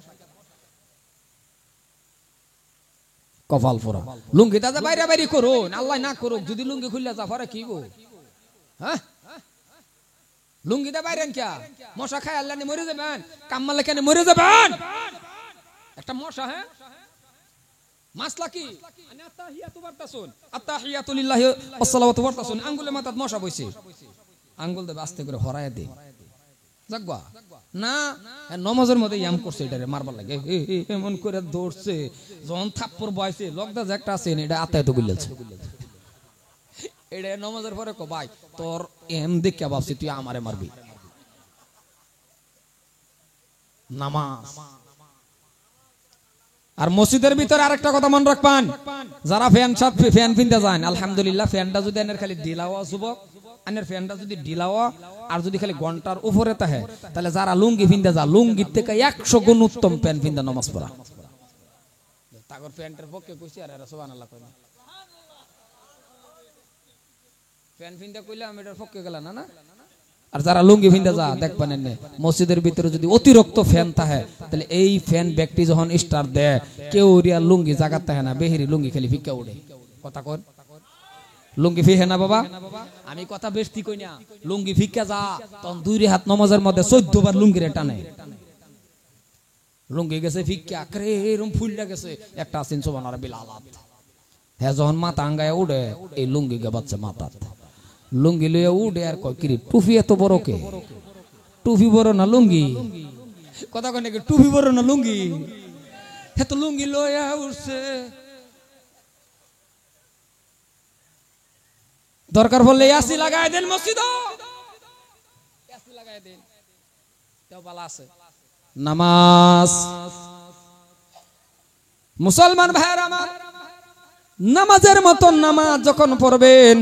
কপাল পোড়া। লুঙ্গিটা যে বাইরে বাইরে করুন, আল্লাহ না করুক, যদি লুঙ্গি খুললে যা পরে কি গো, হ্যাঁ লুঙ্গিটা বাইরেন কে, মশা খায় আল্লাহ মরে যাবেন, কাম্মালে কেন মরে যাবেন, একটা মশা, হ্যাঁ মাসলা কি, আত্তাহিয়াতু বারতাসুন, আত্তাহিয়াতু লিল্লাহি ওয়াসসালাওয়াতু বারতাসুন, আঙ্গুলে মাথাত মশা বইছে, আঙ্গুল দেবে আস্তে করে হরায় দে, জাগবা না নমাজের মধ্যে ইয়াম করছে, এটারে মারবার লাগে এমন করে দৌড়ছে, যখন থাপ্পড় বয়ছে লগদা যে একটা আছে এটা আত্মায় তো গুলেছে, এটা নমাজের পরে কো ভাই তোর এম দেখে ভাবছি তুই আমারে মারবি। নামাজ। আর মসজিদের ভিতরে আরেকটা কথা মনে রাখবেন, যারা ফ্যান ফিনতে যান, আলহামদুলিল্লাহ ফ্যানটা যদি এনের খালি ঢিলাওয়া যুবক, আনের ফ্যানটা যদি ঢিলাওয়া আর যদি খালি ঘন্টার উপরে থাকে, তাহলে যারা লুঙ্গি ফিনতে যা, লুঙ্গির থেকে 100 গুণ উত্তম ফ্যান ফিনতে নামাজ পড়া। তাগর ফ্যানটার পক্ষে কইছি আর এরা সুবহানাল্লাহ কই না, ফ্যান ফিনতে কইলে আমি এটার পক্ষে গেল না না। আর যারা লুঙ্গি ফিনতে যা দেখবেন এনে মসজিদের ভিতরে যদি অতিরিক্ত ফ্যান থাকে, তাহলে এই ফ্যান ব্যক্তি যখন স্টার্ট দেয়, কেউ রিয়া লুঙ্গি জাগাত থাকে না, বেহিরি লুঙ্গি খালি ফিক্কা উড়ে, কথা কর লুঙ্গি ফিহে না বাবা, আমি কথা বেশি কই না, লুঙ্গি ফিক্কা যা তখন 2 হাত নামাজের মধ্যে 14 বার লুঙ্গিরে টানে, লুঙ্গি গেছে ফিক্কা করে এরকম ফুলটা গেছে, একটা আছেন সুবহানাল্লাহ বিলালাত, হ্যাঁ যখন মাথা আঙ্গায় উড়ে এই লুঙ্গি গে বাচ্চা মাথা, লুঙ্গি লইয়া উড়ে আর কয় কি টুপি এত বড় কে, টুপি বড় না লুঙ্গি, কথা কয় নাকি টুপি বড় না লুঙ্গি, এত লুঙ্গি লইয়া উঠছে, দরকার পড়লে এসি লাগাই দেন মসজিদ, এসি লাগাই দেন, তাও ভালো আছে। নামাজ। মুসলমান ভাইরা আমার, নামাজের মতন নামাজ যখন পড়বেন,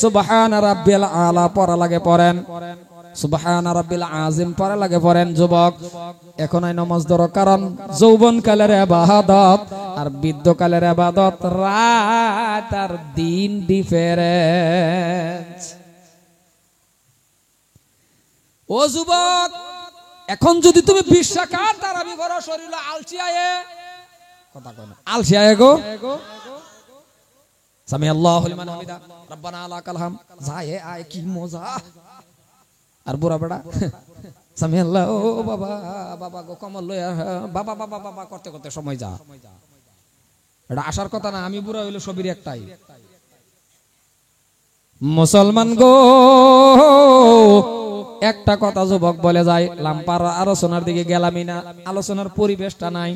সুবহানা রাব্বিল আলা পড়া লাগে পড়েন, সুবহানা রাব্বিল আযিম পড়া লাগে পড়েন। যুবক এখন এই নামাজ ধরো, কারণ যৌবন কালের ইবাদত আর বৃদ্ধ কালের ইবাদত, রাত আর দিন ডিফারেন্স। ও যুবক, এখন যদি তুমি বিশ্বাকার তারাবি পড়ো, শরীর আলসিয়ায়ে, কথা কয় না আলসিয়ায়ে গো, সামি আল্লাহু লিমান হামিদা রব্বানা লাকাল হাম, যায় আয় কি মজা। আর বুড়া বেড়া সামি আল্লাহ, ও বাবা বাবা গো কমল লয়া, বাবা বাবা বাবা করতে করতে সময় যা, এটা আসার কথা না, আমি বুড়া হইলো সবির একটাই। মুসলমান গো, একটা কথা যুবক বলে যায়, লাম্পার আলোচনার দিকে গেলামই না, আলোচনার পরিবেশটা নাই।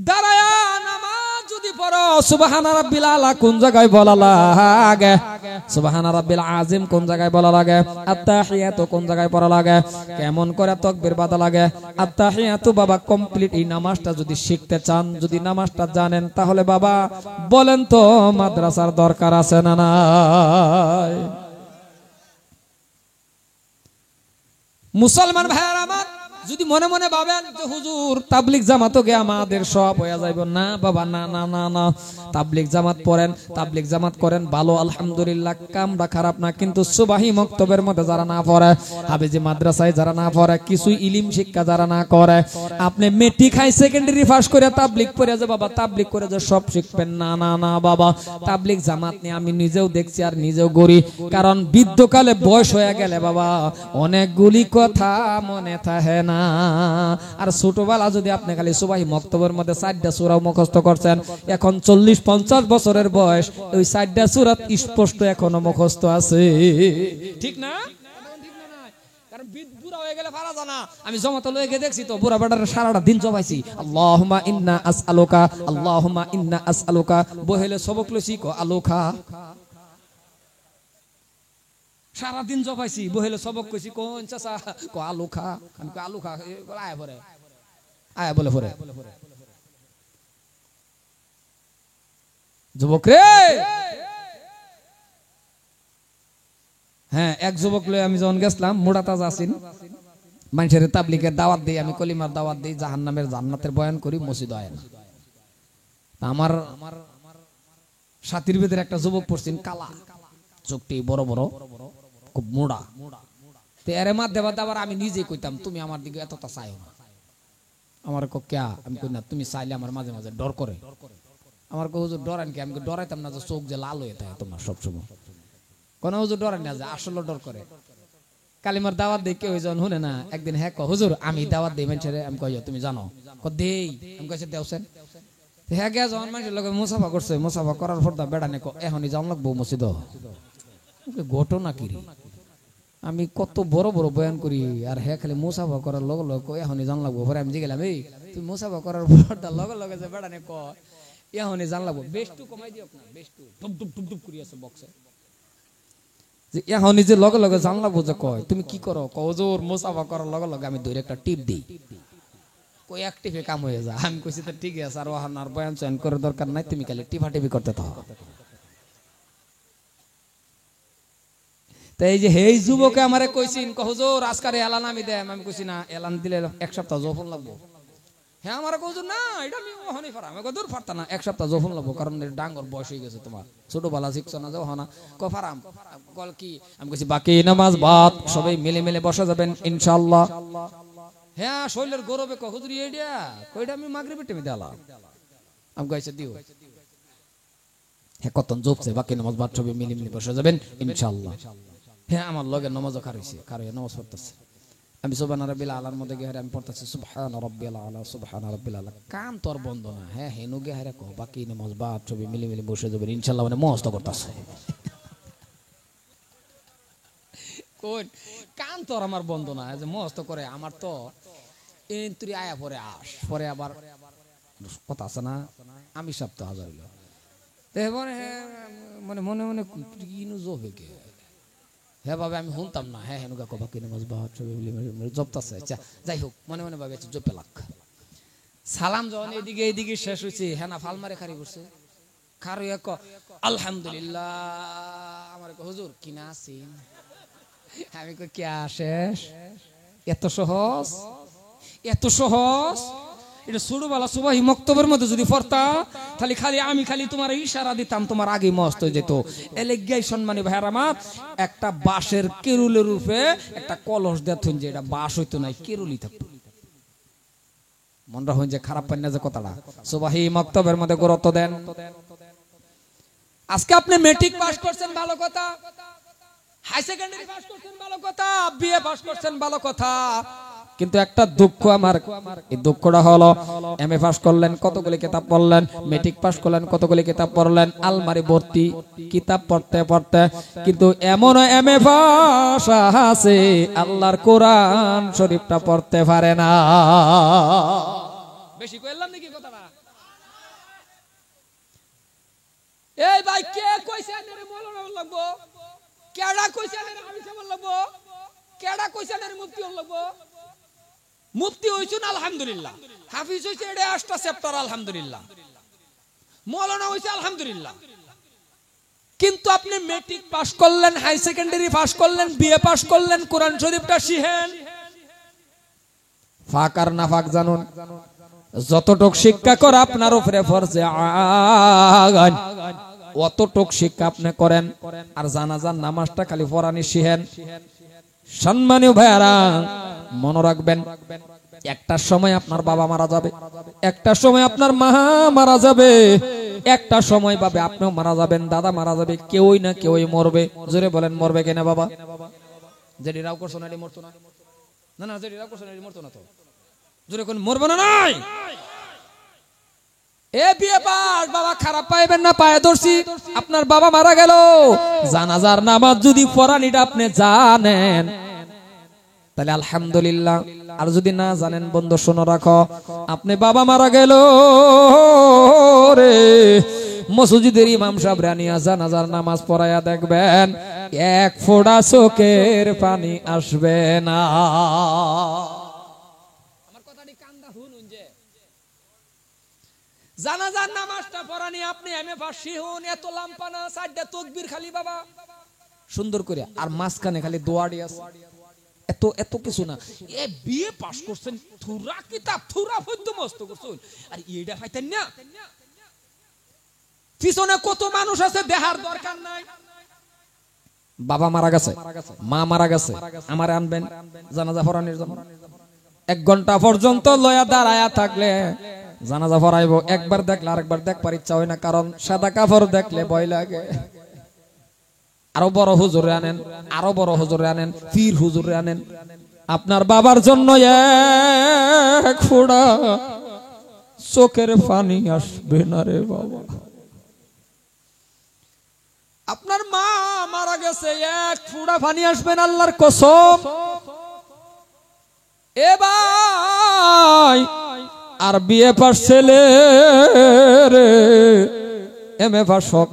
দাঁড়ায়া নামাজ যদি পড়ো, সুবহানা রাব্বিল আলা কোন জায়গায় বলা লাগে, সুবহানা রাব্বিল আযিম কোন জায়গায় বলা লাগে, আত্তাহিয়াতু কোন জায়গায় পড়া লাগে, কেমন করে তাকবীর বাঁধা লাগে, আত্তাহিয়াতু বাবা কমপ্লিট। এই নামাজটা যদি শিখতে চান, যদি নামাজটা জানেন, তাহলে বাবা বলেন তো মাদ্রাসার দরকার আছে না নাই? মুসলমান ভাইরা আমার, যদি মনে মনে ভাবেন যে হুজুর তাবলিগ জামাতও গে আমাদের সব হয়ে যাইব, না বাবা, না না না না, তাবলিগ জামাত পড়েন, তাবলিগ জামাত করেন, ভালো আলহামদুলিল্লাহ, কামটা খারাপ না। কিন্তু সুবাহি মক্তবের মধ্যে যারা না পড়ে, হাফেজি মাদ্রাসায় যারা না পড়ে, কিছু ইলিম শিক্ষা যারা না করে, আপনি মেট্রিক হাই সেকেন্ডারি পাস করে তাবলিগ পড়ে যে বাবা তাবলিগ করে যে সব শিখবেন, না না না বাবা। তাবলিগ জামাত নিয়ে আমি নিজেও দেখছি আর নিজেও করি, কারণ বৃদ্ধকালে বয়স হয়ে গেলে বাবা অনেকগুলি কথা মনে থাকে না। আর ছোটবেলা যদি আপনি খালি সুবাহি মক্তবের মধ্যে 4টা সূরা মুখস্থ করছেন, এখন 40-50 বছরের বয়স, ওই 4টা সূরা স্পষ্ট এখনো মুখস্থ আছে, ঠিক না? আমি জমাতে লয়ে গিয়ে দেখছি তো বুড়া বেটার সারাটা দিন জবাইছি, আল্লাহুম্মা ইন্না আসআলুকা, আল্লাহুম্মা ইন্না আসআলুকা, বহেলে সবক লইছি কো আলু খা, সারা দিন জবাইছি, বহেলে সবক কইছি কোন চাচা কো আলু খা, আমি কো আলু খা, আয়া পরে আয়া বলে পরে যুবক রে। হ্যাঁ, এক যুবক লয়ে আমি যখন গেছিলাম মুড়াতাজ আসিন, মানুষের তাবলিগের দাওয়াত দেই, আমি কলিমার দাওয়াত দেই, জাহান্নামের জান্নাতের বয়ান করি, মসজিদ হয় না। আমার সাথীর ভিতরে একটা যুবক পড়ছেন, কালা চোখটি বড় বড়, খুব মোড়া, তো এর মাধ্যমে আবার আমি নিজেই কইতাম তুমি আমার দিকে এতটা চাইও না। আমার কো ক্যা, আমি কই না তুমি চাইলে আমার মাঝে মাঝে ডর করে। আমার কো হুজুর ডরান কি, আমি ডরাইতাম না যে চোখ যে লাল হয়ে থাকে তোমার সবসময়, কোন হুজুর ডরান না, যে আসলে ডর করে। কালিমার দাওয়াত দেই কেউ যখন শুনে না, একদিন হ্যাঁ হুজুর আমি দাওয়াত দেই মানুষের, আমি কই তুমি জানো কো দেই, আমি কইছে দেওছেন। হ্যাঁ গে যখন মানুষের লগে মুসাফা করছে, মুসাফা করার পর দা বেড়া নেকো এখনই যাওয়া লাগবো মসজিদ, ঘটনা কি রে, আমি কত বড় বড় বয়ান করি আর হ্যাঁ খালি মুসাফা করার লগে লগে এখনই জান লাগবো। পরে আমি জিগেলাম এই তুই মুসাফা করার পর দা লগে লগে যে বেড়া নেকো এখনই জান লাগবো, বেশটু কমাই দিও না, বেশটু টুপ টুপ টুপ টুপ করি আছে বক্সে, যে এখনই যে লগে লগে জান লাগবো যে কয় তুমি কি করো, কও হুজুর মুসাফা করার লগে লগে আমি ধরে একটা টিপ দেই, কই এক টিপে কাম হয়ে যায়। আমি কইছি তো ঠিক আছে, আর ওহান আর বয়ান চয়ন করার দরকার নাই, তুমি খালি টিপা টিপি করতে থাকো। তো এই যে হেই যুবকে আমারে কইছিন হুজুর আজকারে এলান আমি দেম, আমি কইছি না এলান দিলে 1 সপ্তাহ জফন লাগবো। হ্যাঁ আমার হুজুর না এটা আমি ওহনি পারা, আমি দূর পারতা না, 1 সপ্তাহ জফন লাগবো, কারণ ডাঙ্গর বয়স হয়ে গেছে তোমার, ছোটবেলা শিখছো না যে হনা কো ফারাম কল কি। আমি কইছি বাকি নামাজ বাদ সবাই মিলে মিলে বসা যাবেন ইনশাআল্লাহ। হ্যাঁ শৈলের গৌরবে কো হুজুর এইডা কইডা আমি মাগরিবের টাইমে দেলাম, আমি কইছে দিও। হ্যাঁ কতন জোপছে বাকি নামাজ বাদ সবাই মিলে মিলে বসা যাবেন ইনশাআল্লাহ। হ্যাঁ আমার লগে নামাজও খারইছে, খারই নামাজ পড়তেছে, আমি সুবহান রাব্বিল আলার মধ্যে গিয়ে আমি পড়তেছি সুবহান রাব্বিল আলা সুবহান রাব্বিল আলা, কান তোর বন্ধ না। হ্যাঁ হেনু গে হারে কো বাকি নামাজ বাদ সবাই মিলে মিলে বসে যাবেন ইনশাআল্লাহ, মানে মস্ত করতেছে। কোন কান তোর আমার বন্ধ না, যে মস্ত করে আমার তো এই তুই আয়া পরে আস, পরে আবার কথা আছে না আমি সপ্তাহ হাজার হইল এবারে মানে মনে মনে কিনু জবে কে, হ্যাঁ ভাবে আমি শুনতাম না। হ্যাঁ হেনুকা কবা কিনে মাছ বাহার জপতাছে, আচ্ছা যাই হোক মনে মনে ভাবে জপে লাখ। সালাম যখন এদিকে এইদিকে শেষ হয়েছে, হ্যাঁ না ফাল মারে খারি করছে, খারু এক আলহামদুলিল্লাহ। আমার হুজুর কিনা আছি, আমি কই কিয়া শেষ, এত সহজ, এত সহজ। এটা ছোটবেলা সুবাহি মক্তবের মধ্যে যদি পড়তা তাহলে খালি আমি খালি তোমার ইশারা দিতাম, তোমার আগে মস্ত হয়ে যেত। এলেগাই সম্মানী ভাইয়ার আমার, একটা বাঁশের কেরুলের রূপে একটা কলস দেখুন যে এটা বাঁশ হইতো না, কেরুলি থাকতো। মনরা হইন যে খারাপ পান না যে কথাটা, সুবাহি মক্তবের মধ্যে গুরুত্ব দেন। আজকে আপনি মেট্রিক পাস করছেন ভালো কথা, হাই সেকেন্ডারি পাস করছেন ভালো কথা, বিএ পাস করছেন ভালো কথা, কিন্তু একটা দুঃখ আমার, এই দুঃখটা হলো এমএ পাস করলেন কতগুলি কিতাব পড়লেন, মেট্রিক পাস করলেন কতগুলি কিতাব পড়লেন, আলমারি ভর্তি কিতাব পড়তে পড়তে কিন্তু এমন এমএ পাস আছে আল্লাহর কোরআন শরীফটা পড়তে পারে না। বেশি কইলাম নাকি কথাটা? এই ভাই কে কইছে এর মৌলানা লাগবো, কেডা কইছে এর আমি কেমন লাগবো, কেডা কইছে এর মুফতি লাগবো? মুফতি হইছুন আলহামদুলিল্লাহ, হাফিজ হইছে এটা 8টা চ্যাপ্টার আলহামদুলিল্লাহ, মাওলানা হইছে আলহামদুলিল্লাহ। কিন্তু আপনি মেট্রিক পাস করলেন, হাই সেকেন্ডারি পাস করলেন, বিএ পাস করলেন, কোরআন শরীফটা শিখেন, ফাঁক আর না ফাঁক জানুন, যতটুক শিক্ষা করা আপনার উপরে ফরজে আইন অতটুক শিক্ষা আপনি করেন। আর জানাজার নামাজটা খালি পড়ানি শিখেন। সম্মানীয় ভাইয়ারা মনে রাখবেন, একটা সময় আপনার বাবা মারা যাবে, একটা সময় আপনার মা মারা যাবে, একটা সময় পাবে আপনিও মারা যাবেন, দাদা মারা যাবে, কেউই না কেউই মরবে। জোরে বলেন মরবে কিনা বাবা? যেটি রাও করছো না মরতো না, না না যেটি রাও করছো না মরতো না তো। জোরে কোন মরবে না নাই? এ বিয়ে পাস বাবা খারাপ পাইবেন না, পায়ে ধরছি। আপনার বাবা মারা গেল, জানাজার নামাজ যদি পড়ানিটা আপনি জানেন তাহলে আলহামদুলিল্লাহ। আর যদি না জানেন বন্ধু শোনো রাখো, আপনি বাবা মারা গেল রে, মসজিদের ইমাম সাহেব রানিয়া জানাজার নামাজ পড়ায়া দেখবেন এক ফোঁটা চোখের পানি আসবে না। আমার কথাটি কান্দা শুনুন, যে জানাজার নামাজটা পড়ানি আপনি এমএ ফাঁসি হন, এত লাম্পানা সাইডে তাকবীর খালি বাবা সুন্দর করে, আর মাঝখানে খালি দোয়াড়ি আছে, এত এত কিছু না। এ বিয়ে পাস করছেন, থুরা কিতাব থুরা ফদ্য মস্ত করছেন, আর এইটা পাইতেন না। পিছনে কত মানুষ আছে দেহার দরকার নাই। বাবা মারা গেছে, মা মারা গেছে, আমারে আনবেন জানাজা পড়ানোর জন্য। 1 ঘন্টা পর্যন্ত লয়া দাঁড়ায়া থাকলে জানাজা পড়াইবো। একবার দেখলে আরেকবার দেখবার ইচ্ছা হয় না, কারণ সাদা কাপড় দেখলে ভয় লাগে। আরো বড় হুজুরে আনেন, আরো বড় হুজুরে আনেন, পীর হুজুরে আনেন। আপনার বাবার জন্য এক ফোঁটা চোখের পানি আসবে না রে বাবা। আপনার মা মারা গেছে, এক ফোঁটা পানি আসবে না, আল্লাহর কসম। এ ভাই আর বিয়ে পাস ছেলে রে, এমএ পাস হোক,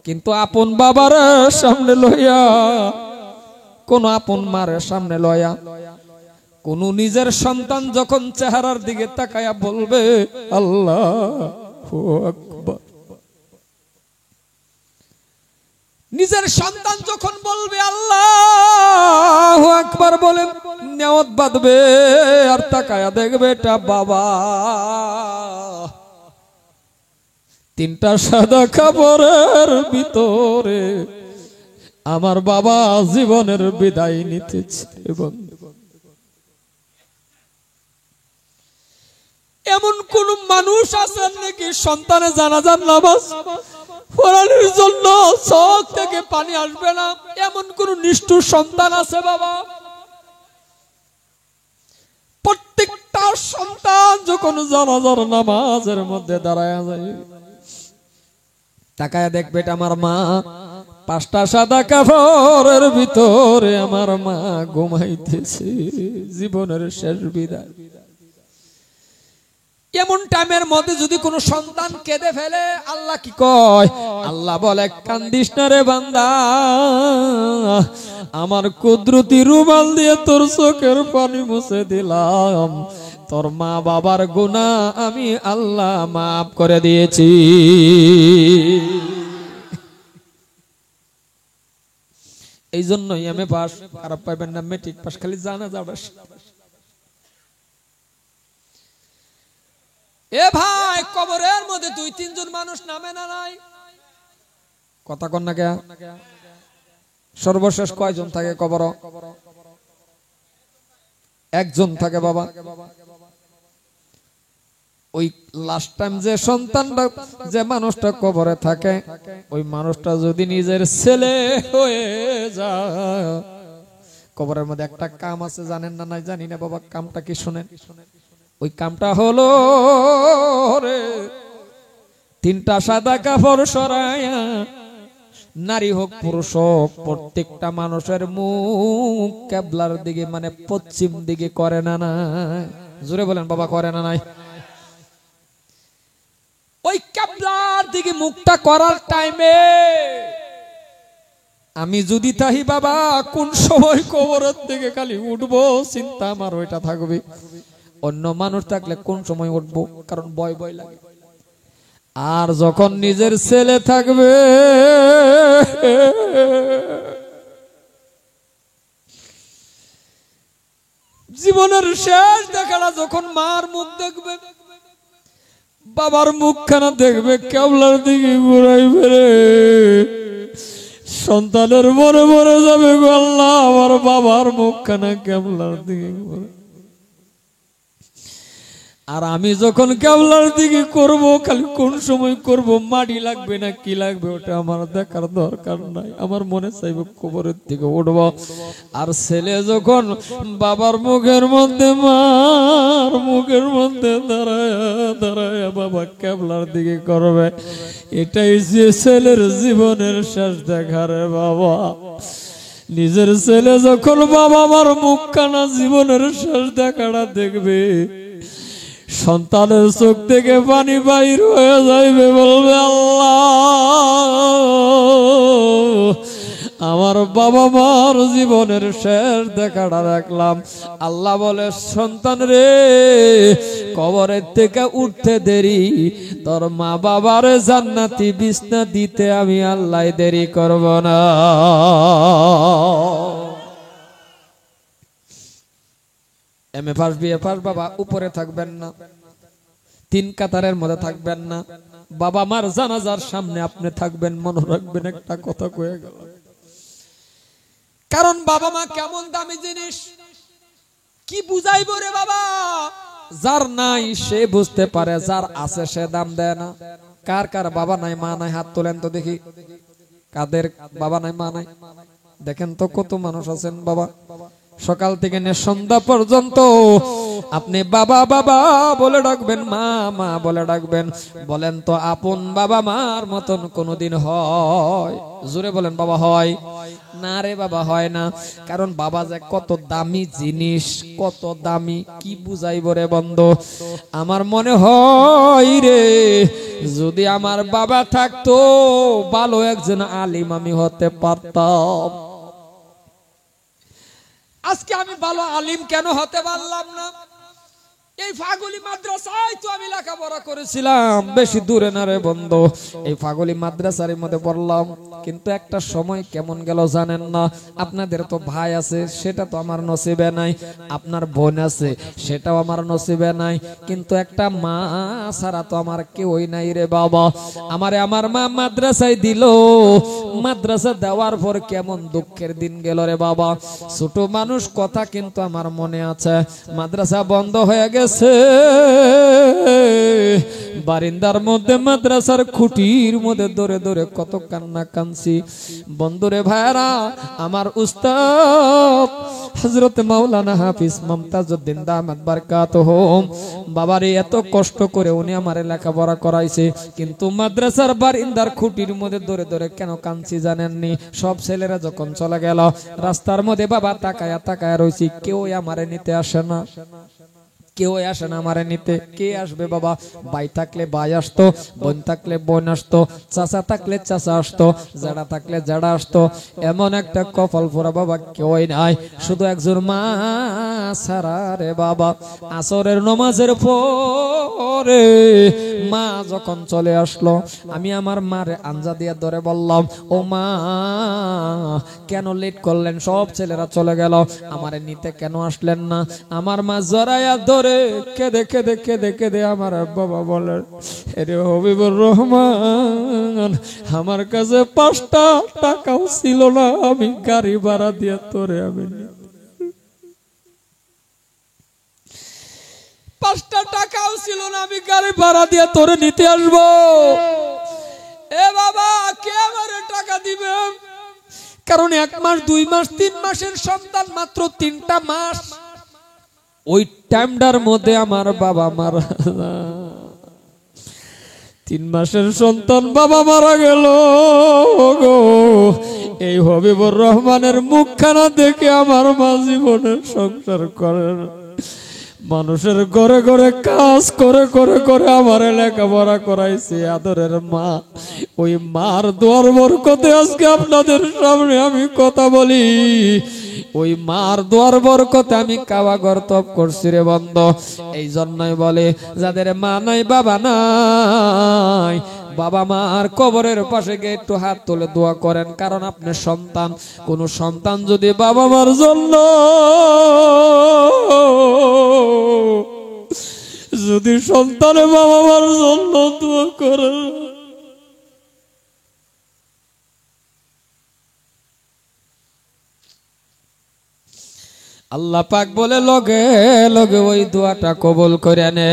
কিন্তু আপন বাবার সামনে লইয়া, কোন আপন মারের সামনে লইয়া, কোন নিজের সন্তান যখন চেহারার দিকে তাকায়া বলবে আল্লাহু আকবার, নিজের সন্তান যখন বলবে আল্লাহু আকবার বলে নিয়ত বাঁধবে, আর তাকায়া দেখবে এটা বাবা। 3টা সাদা কাপড়ের ভিতরে আমার বাবা জীবনের বিদায় নিতেছে। এমন কোন মানুষ আছেন নাকি সন্তানের জানাজার নামাজ পড়ানোর জন্য চোখ থেকে পানি আসবে না? এমন কোন নিষ্ঠুর সন্তান আছে বাবা? প্রত্যেকটা সন্তান যখন জানাজার নামাজের মধ্যে দাঁড়ায় যায়, তাকায় দেখবে এটা আমার মা, 5টা সাদা কাপড়ের ভিতরে আমার মা ঘুমাইতেছে, জীবনের শেষ বিদায়। এমন টাইমের মধ্যে যদি কোনো সন্তান কেঁদে ফেলে, আল্লাহ কি কয়? আল্লাহ বলে কান্দিস না রে বান্দা, আমার কুদরতি রুমাল দিয়ে তোর চোখের পানি মুছে দিলাম, তোর মা বাবার গুনাহ আমি আল্লাহ মাফ করে দিয়েছি। এই জন্যই এমএ পাস খারাপ পাইবেন না, মেট্রিক পাস খালি জানাজা বাস। এ ভাই কবরের মধ্যে 2-3 জন মানুষ নামে না নাই? কথা কন না কে? সর্বশেষ কয়জন থাকে কবর? 1 জন থাকে বাবা। ওই লাস্ট টাইম যে সন্তানটা, যে মানুষটা কবরে থাকে, ওই মানুষটা যদি নিজের ছেলে হয়ে যায়, কবরের মধ্যে একটা কাম আছে, জানেন না নাই জানি না বাবা, কামটা কি শুনেন? ওই কামটা হলো রে, 3টা সাদা কাপড় সরায়া, নারী হোক পুরুষ হোক, প্রত্যেকটা মানুষের মুখ কিবলার দিকে, মানে পশ্চিম দিকে করে না নাই? জোরে বলেন বাবা, করে না নাই? ওই কিবলার দিকে মুখটা করার টাইমে আমি যদি তাহি বাবা, কোন সময় কবরের দিকে খালি উঠবো চিন্তা আমার ওইটা থাকবে। অন্য মানুষ থাকলে কোন সময় উঠবো, কারণ ভয় ভয় লাগে। আর যখন নিজের ছেলে থাকবে, জীবন জীবনের শেষ দেখাটা যখন মার মুখ দেখবে, বাবার মুখখানা দেখবে, কেবলার দিকে ঘুরাইবে রে, সন্তানের মনে মনে যাবে গো আল্লাহ আমার বাবার মুখখানা কেবলার দিকে ঘুরে। আর আমি যখন কেবলার দিকে করব, খালি কোন সময় করব, মাটি লাগবে না কি লাগবে ওটা আমার দেখার দরকার নাই, আমার মনে চাইব কবরের দিকে উঠব। আর ছেলে যখন বাবার মুখের মধ্যে মার মুখের মধ্যে দাঁড়ায় দাঁড়ায় বাবা কেবলার দিকে করবে, এটাই যে ছেলের জীবনের শেষ দেখারে বাবা। নিজের ছেলে যখন বাবা আমার মুখখানা জীবনের শেষ দেখাটা দেখবে, সন্তানের চোখ থেকে পানি বাইর হয়ে যাইবে, বলবে আল্লাহ আমার বাবা মার জীবনের শেষ দেখাটা দেখলাম। আল্লাহ বলে সন্তান রে, কবরের থেকে উঠতে দেরি, তোর মা বাবার জান্নাতি বিছনা দিতে আমি আল্লাহ দেরি করব না। M A pass BA pass বাবা উপরে থাকবেন না, 3 কাতারের মধ্যে থাকবেন না, বাবা মার জানাজার সামনে আপনি থাকবেন। মনে রাখবেন একটা কথা কয়ে গেল, কারণ বাবা মা কেমন দামি জিনিস, কি বুঝাইব রে বাবা। যার নাই সে বুঝতে পারে, যার আছে সে দাম দেয় না। কার কার বাবা নাই মা নাই হাত তোলেন তো দেখি, কাদের বাবা নাই মা নাই? দেখেন তো কত মানুষ আছেন বাবা, সকাল থেকে নিয়ে সন্ধ্যা পর্যন্ত আপনি বাবা বাবা বলে ডাকবেন, মা মা বলে ডাকবেন। বলেন তো আপন বাবা মার মতন কোনদিন হয়? জোরে বলেন বাবা হয় না রে বাবা, হয় না। কারণ বাবা যে কত দামি জিনিস, কত দামি, কি বুঝাইব রে বন্ধু। আমার মনে হয় রে, যদি আমার বাবা থাকতো ভালো একজন আলিম আমি হতে পারতাম। আজকে আমি ভালো আলিম কেন হতে পারলাম না? এই ফাগলি মাদ্রাসায় তো আমি লেখাপড়া করেছিলাম, বেশি দূরে না রে বন্ধু। এই ফাগলি মাদ্রাসার মধ্যে পড়লাম, কিন্তু একটা সময় কেমন গেল জানেন না? আপনাদের তো ভাই আছে, সেটা তো আমার নসিবে নাই। আপনার বোন আছে, সেটাও আমার নসিবে নাই। কিন্তু একটা মা ছাড়া তো আমার কেউই নাই রে বাবা। আমারে আমার মা মাদ্রাসায় দিল, মাদ্রাসা দেওয়ার পর কেমন দুঃখের দিন গেল রে বাবা। ছোট মানুষ কথা কিন্তু আমার মনে আছে। মাদ্রাসা বন্ধ হয়ে গেছে, বারিন্দার মধ্যে মাদ্রাসার খুঁটির মধ্যে ধরে ধরে কত কান্না কানছি। বন্ধুরে ভাইরা, আমার উস্তাদ হযরত মাওলানা হাফিজ মুমতাজউদ্দিন দামাত বারকাতুহু বাবারে এত কষ্ট করে উনি আমারে লেখাপড়া করাইছে, কিন্তু মাদ্রাসার বারিন্দার খুঁটির মধ্যে ধরে ধরে কেন কানছি জানেননি? সব ছেলেরা যখন চলে গেল, রাস্তার মধ্যে বাবা তাকায়া তাকায়া রইছি, কেউ আমারে নিতে আসে না, কেউ আসে না আমারে নিতে। কে আসবে বাবা? ভাই থাকলে ভাই আসতো, বোন থাকলে বোন আসতো, চাচা থাকলে চাচা আসতো, জাড়া থাকলে জাড়া আসতো। এমন একটা কপাল পোড়া বাবা কেউই নাই, শুধু একজন মা ছাড়া রে বাবা। আসরের নামাজের পরে মা যখন চলে আসলো, আমি আমার মারে আঞ্জা দিয়ে ধরে বললাম, ও মা কেন লেট করলেন? সব ছেলেরা চলে গেল, আমারে নিতে কেন আসলেন না? আমার মা জড়াইয়া ধরে কেঁদে কেঁদে কেঁদে কেঁদে আমার বাবা বলেন, আরে হবিবুর রহমান, আমার কাছে 5টা টাকাও ছিল না, আমি গাড়ি ভাড়া দিয়ে তোরে আমি 5টা টাকাও ছিল না, আমি গাড়ি ভাড়া দিয়ে তোরে নিতে আসবো। এ বাবা, কে আমারে টাকা দিবে? কারণ 1 মাস 2 মাস 3 মাসের সন্তান, মাত্র 3টা মাস। ওই টাইমটার মধ্যে আমার বাবা মারা, 3 মাসের সন্তান বাবা মারা গেল গো। এই হবিবুর রহমানের মুখখানা দেখে আমার মা জীবনের সংসার করে না। মানুষের ঘরে ঘরে কাজ করে করে করে আমার লেখাপড়া করাইছে আদরের মা। ওই মার দোয়ার বরকতে আজকে আপনাদের সামনে আমি কথা বলি। ওই মার দোয়ার বরকতে আমি কাওয়া গর্তব করছি রে বন্ধ। এই জন্যই বলে, যাদের মা নাই বাবা নাই বাবা মার কবরের পাশে গিয়ে একটু হাত তুলে দোয়া করেন, কারণ আপনার সন্তান, কোন সন্তান যদি বাবা মার জন্য যদি সন্তানের বাবা মার জন্য দোয়া করে, আল্লাহ পাক বলে লগে লগে ওই দোয়াটা কবুল করে নে।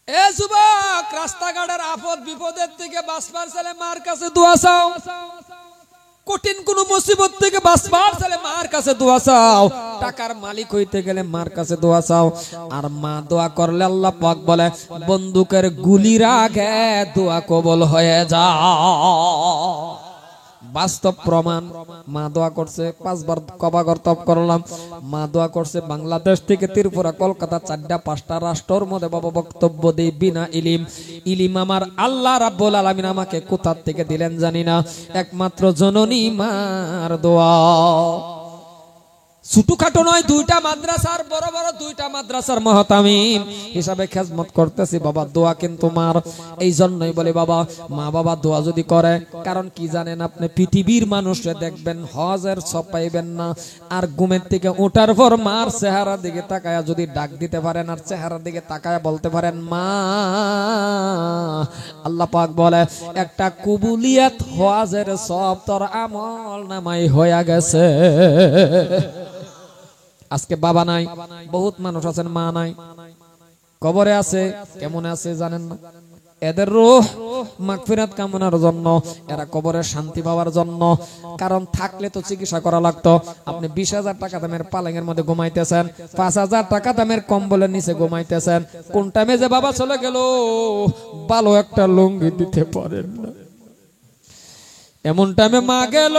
এ যুবক, রাস্তাঘাটের আপদ বিপদের থেকে বাঁচবার ছেলে মার কাছে দোয়া চাও, কঠিন কোন মুসিবত থেকে বাঁচবার ছেলে মার কাছে দোয়া চাও, টাকার মালিক হইতে গেলে মার কাছে দোয়া চাও। আর মা দোয়া করলে আল্লাহ পাক বলে বন্দুকের গুলির আগে দোয়া কবুল হয়ে যায়। বাস্তব প্রমাণ, মা দোয়া করছে, 5 বার কবাগর তপ করলাম, মা দোয়া করছে। বাংলাদেশ থেকে ত্রিপুরা, কলকাতা, 4টা-5টা রাষ্ট্রের মধ্যে বাবা বক্তব্য দেই বিনা ইলিম আমার আল্লাহ রাব্বুল আলামিন আমাকে কোথা থেকে দিলেন জানি না, একমাত্র জননী মার দোয়া। ছোটখাটো নয়, 2টা মাদ্রাসার বড় বড় 2টা মাদ্রাসার মহতামিম হিসাবে খেজমত করতেছি বাবা, দোয়া কিন্তু মার। এই জন্যই বলে বাবা, মা বাবা দোয়া যদি করে, কারণ কি জানেন আপনি, পৃথিবীর মানুষে দেখবেন হজের সব পাইবেন না, আর ঘুমের থেকে ওঠার পর মার চেহারা দিকে তাকায়া যদি ডাক দিতে পারেন, আর চেহারার দিকে তাকায়া বলতে পারেন মা, আল্লাহ পাক বলে একটা কবুলিয়াত হজের সব তোর আমল নামাই হয়ে গেছে। আজকে বাবা নাই, বহুত মানুষ আছেন মা নাই, কবরে আছে, কেমন আছে জানেন না। এদের রূহ মাগফিরাত কামনার জন্য, এরা কবরে শান্তি পাওয়ার জন্য। কারণ থাকলে তো চিকিৎসা করা লাগতো। আপনি 20,000 টাকা দামের পালঙের মধ্যে ঘুমাইতেছেন, 5,000 টাকা দামের কম্বলের নিচে ঘুমাইতেছেন, কোন টাইমে যে বাবা চলে গেল ভালো একটা লুঙ্গি দিতে পারেন না, এমন টাইমে মা গেল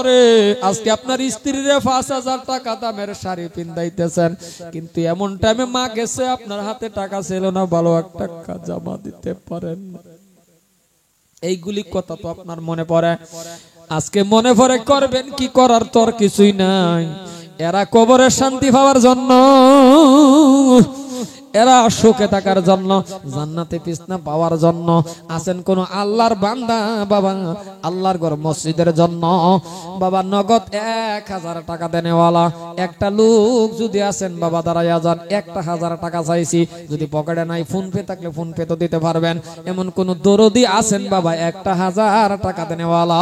রে। আজকে আপনার স্ত্রীর 5,000 টাকা দামের শাড়ি পিন্দাইতেছেন, কিন্তু এমন টাইমে মা গেছে আপনার হাতে টাকা ছিল না, ভালো একটা জামা দিতে পারেন না। এইগুলি কথা তো আপনার মনে পড়ে, আজকে মনে পড়ে, করবেন কি, করার তোর কিছুই নাই। এরা কবরের শান্তি পাওয়ার জন্য, এরা সুখে থাকার জন্য, জান্নাতে বিছনা পাওয়ার জন্য আছেন কোন আল্লাহর বান্দা বাবা, আল্লাহর ঘর মসজিদের জন্য বাবা নগদ 1,000 টাকা দেনেওয়ালা একটা লোক যদি আছেন বাবা, দাঁড়াইয়া যান, 1,000 টাকা চাইছি, যদি পকেটে নাই ফোন পে থাকলে ফোন পে তো দিতে পারবেন। এমন কোন দরদি আছেন বাবা 1,000 টাকা দেনেওয়ালা,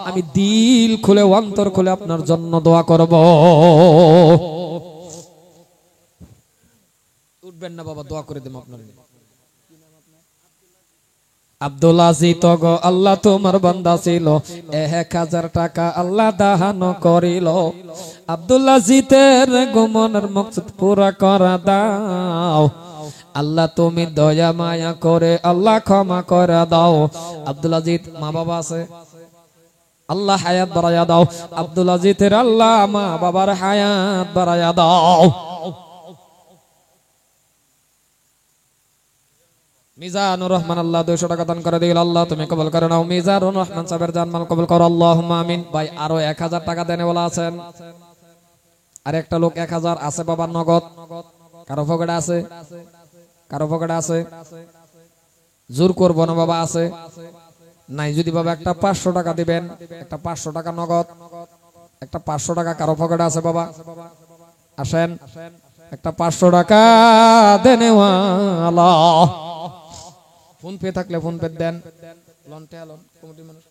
আমি দিল খুলে অন্তর খুলে আপনার জন্য দোয়া করব। উঠবেন না বাবা, দোয়া করে দেব আপনার। আব্দুল আজিজ গো আল্লাহ তোমার বান্দা ছিল, 1,000 টাকা আল্লাহ দান করিল। আব্দুল আজিজের গোমনের মকসদ পুরা করা দাও আল্লাহ, তুমি দয়া মায়া করে আল্লাহ ক্ষমা করে দাও। আব্দুল আজিজ মা বাবা আছে, আল্লাহ হায়াত বাড়ায়া দাও। আব্দুল আজিজের আল্লাহ মা বাবার হায়াত বাড়ায়া দাও। মিজানুর রহমান আল্লাহ 200 টাকা দান করে দিল, আল্লাহ তুমি কবুল করে নাও। মিজানুর রহমান সাহেবের জানমাল কবুল করো, আল্লাহুম্মা আমিন। ভাই আরো 1,000 টাকা দেনে বলা আছেন, আর একটা লোক 1,000 আছে বাবা নগদ, কারো পকেটে আছে, কারো পকেটে আছে, জোর করবো না বাবা, আছে নাই যদি বাবা একটা 500 টাকা দিবেন, একটা 500 টাকা নগদ, একটা 500 টাকা কারো পকেটে আছে বাবা, আসেন একটা 500 টাকা দেনেওয়ালা। ফোন পে থাকলে ফোন পে দেন, লন্টে আলন কমিটি মানুষ।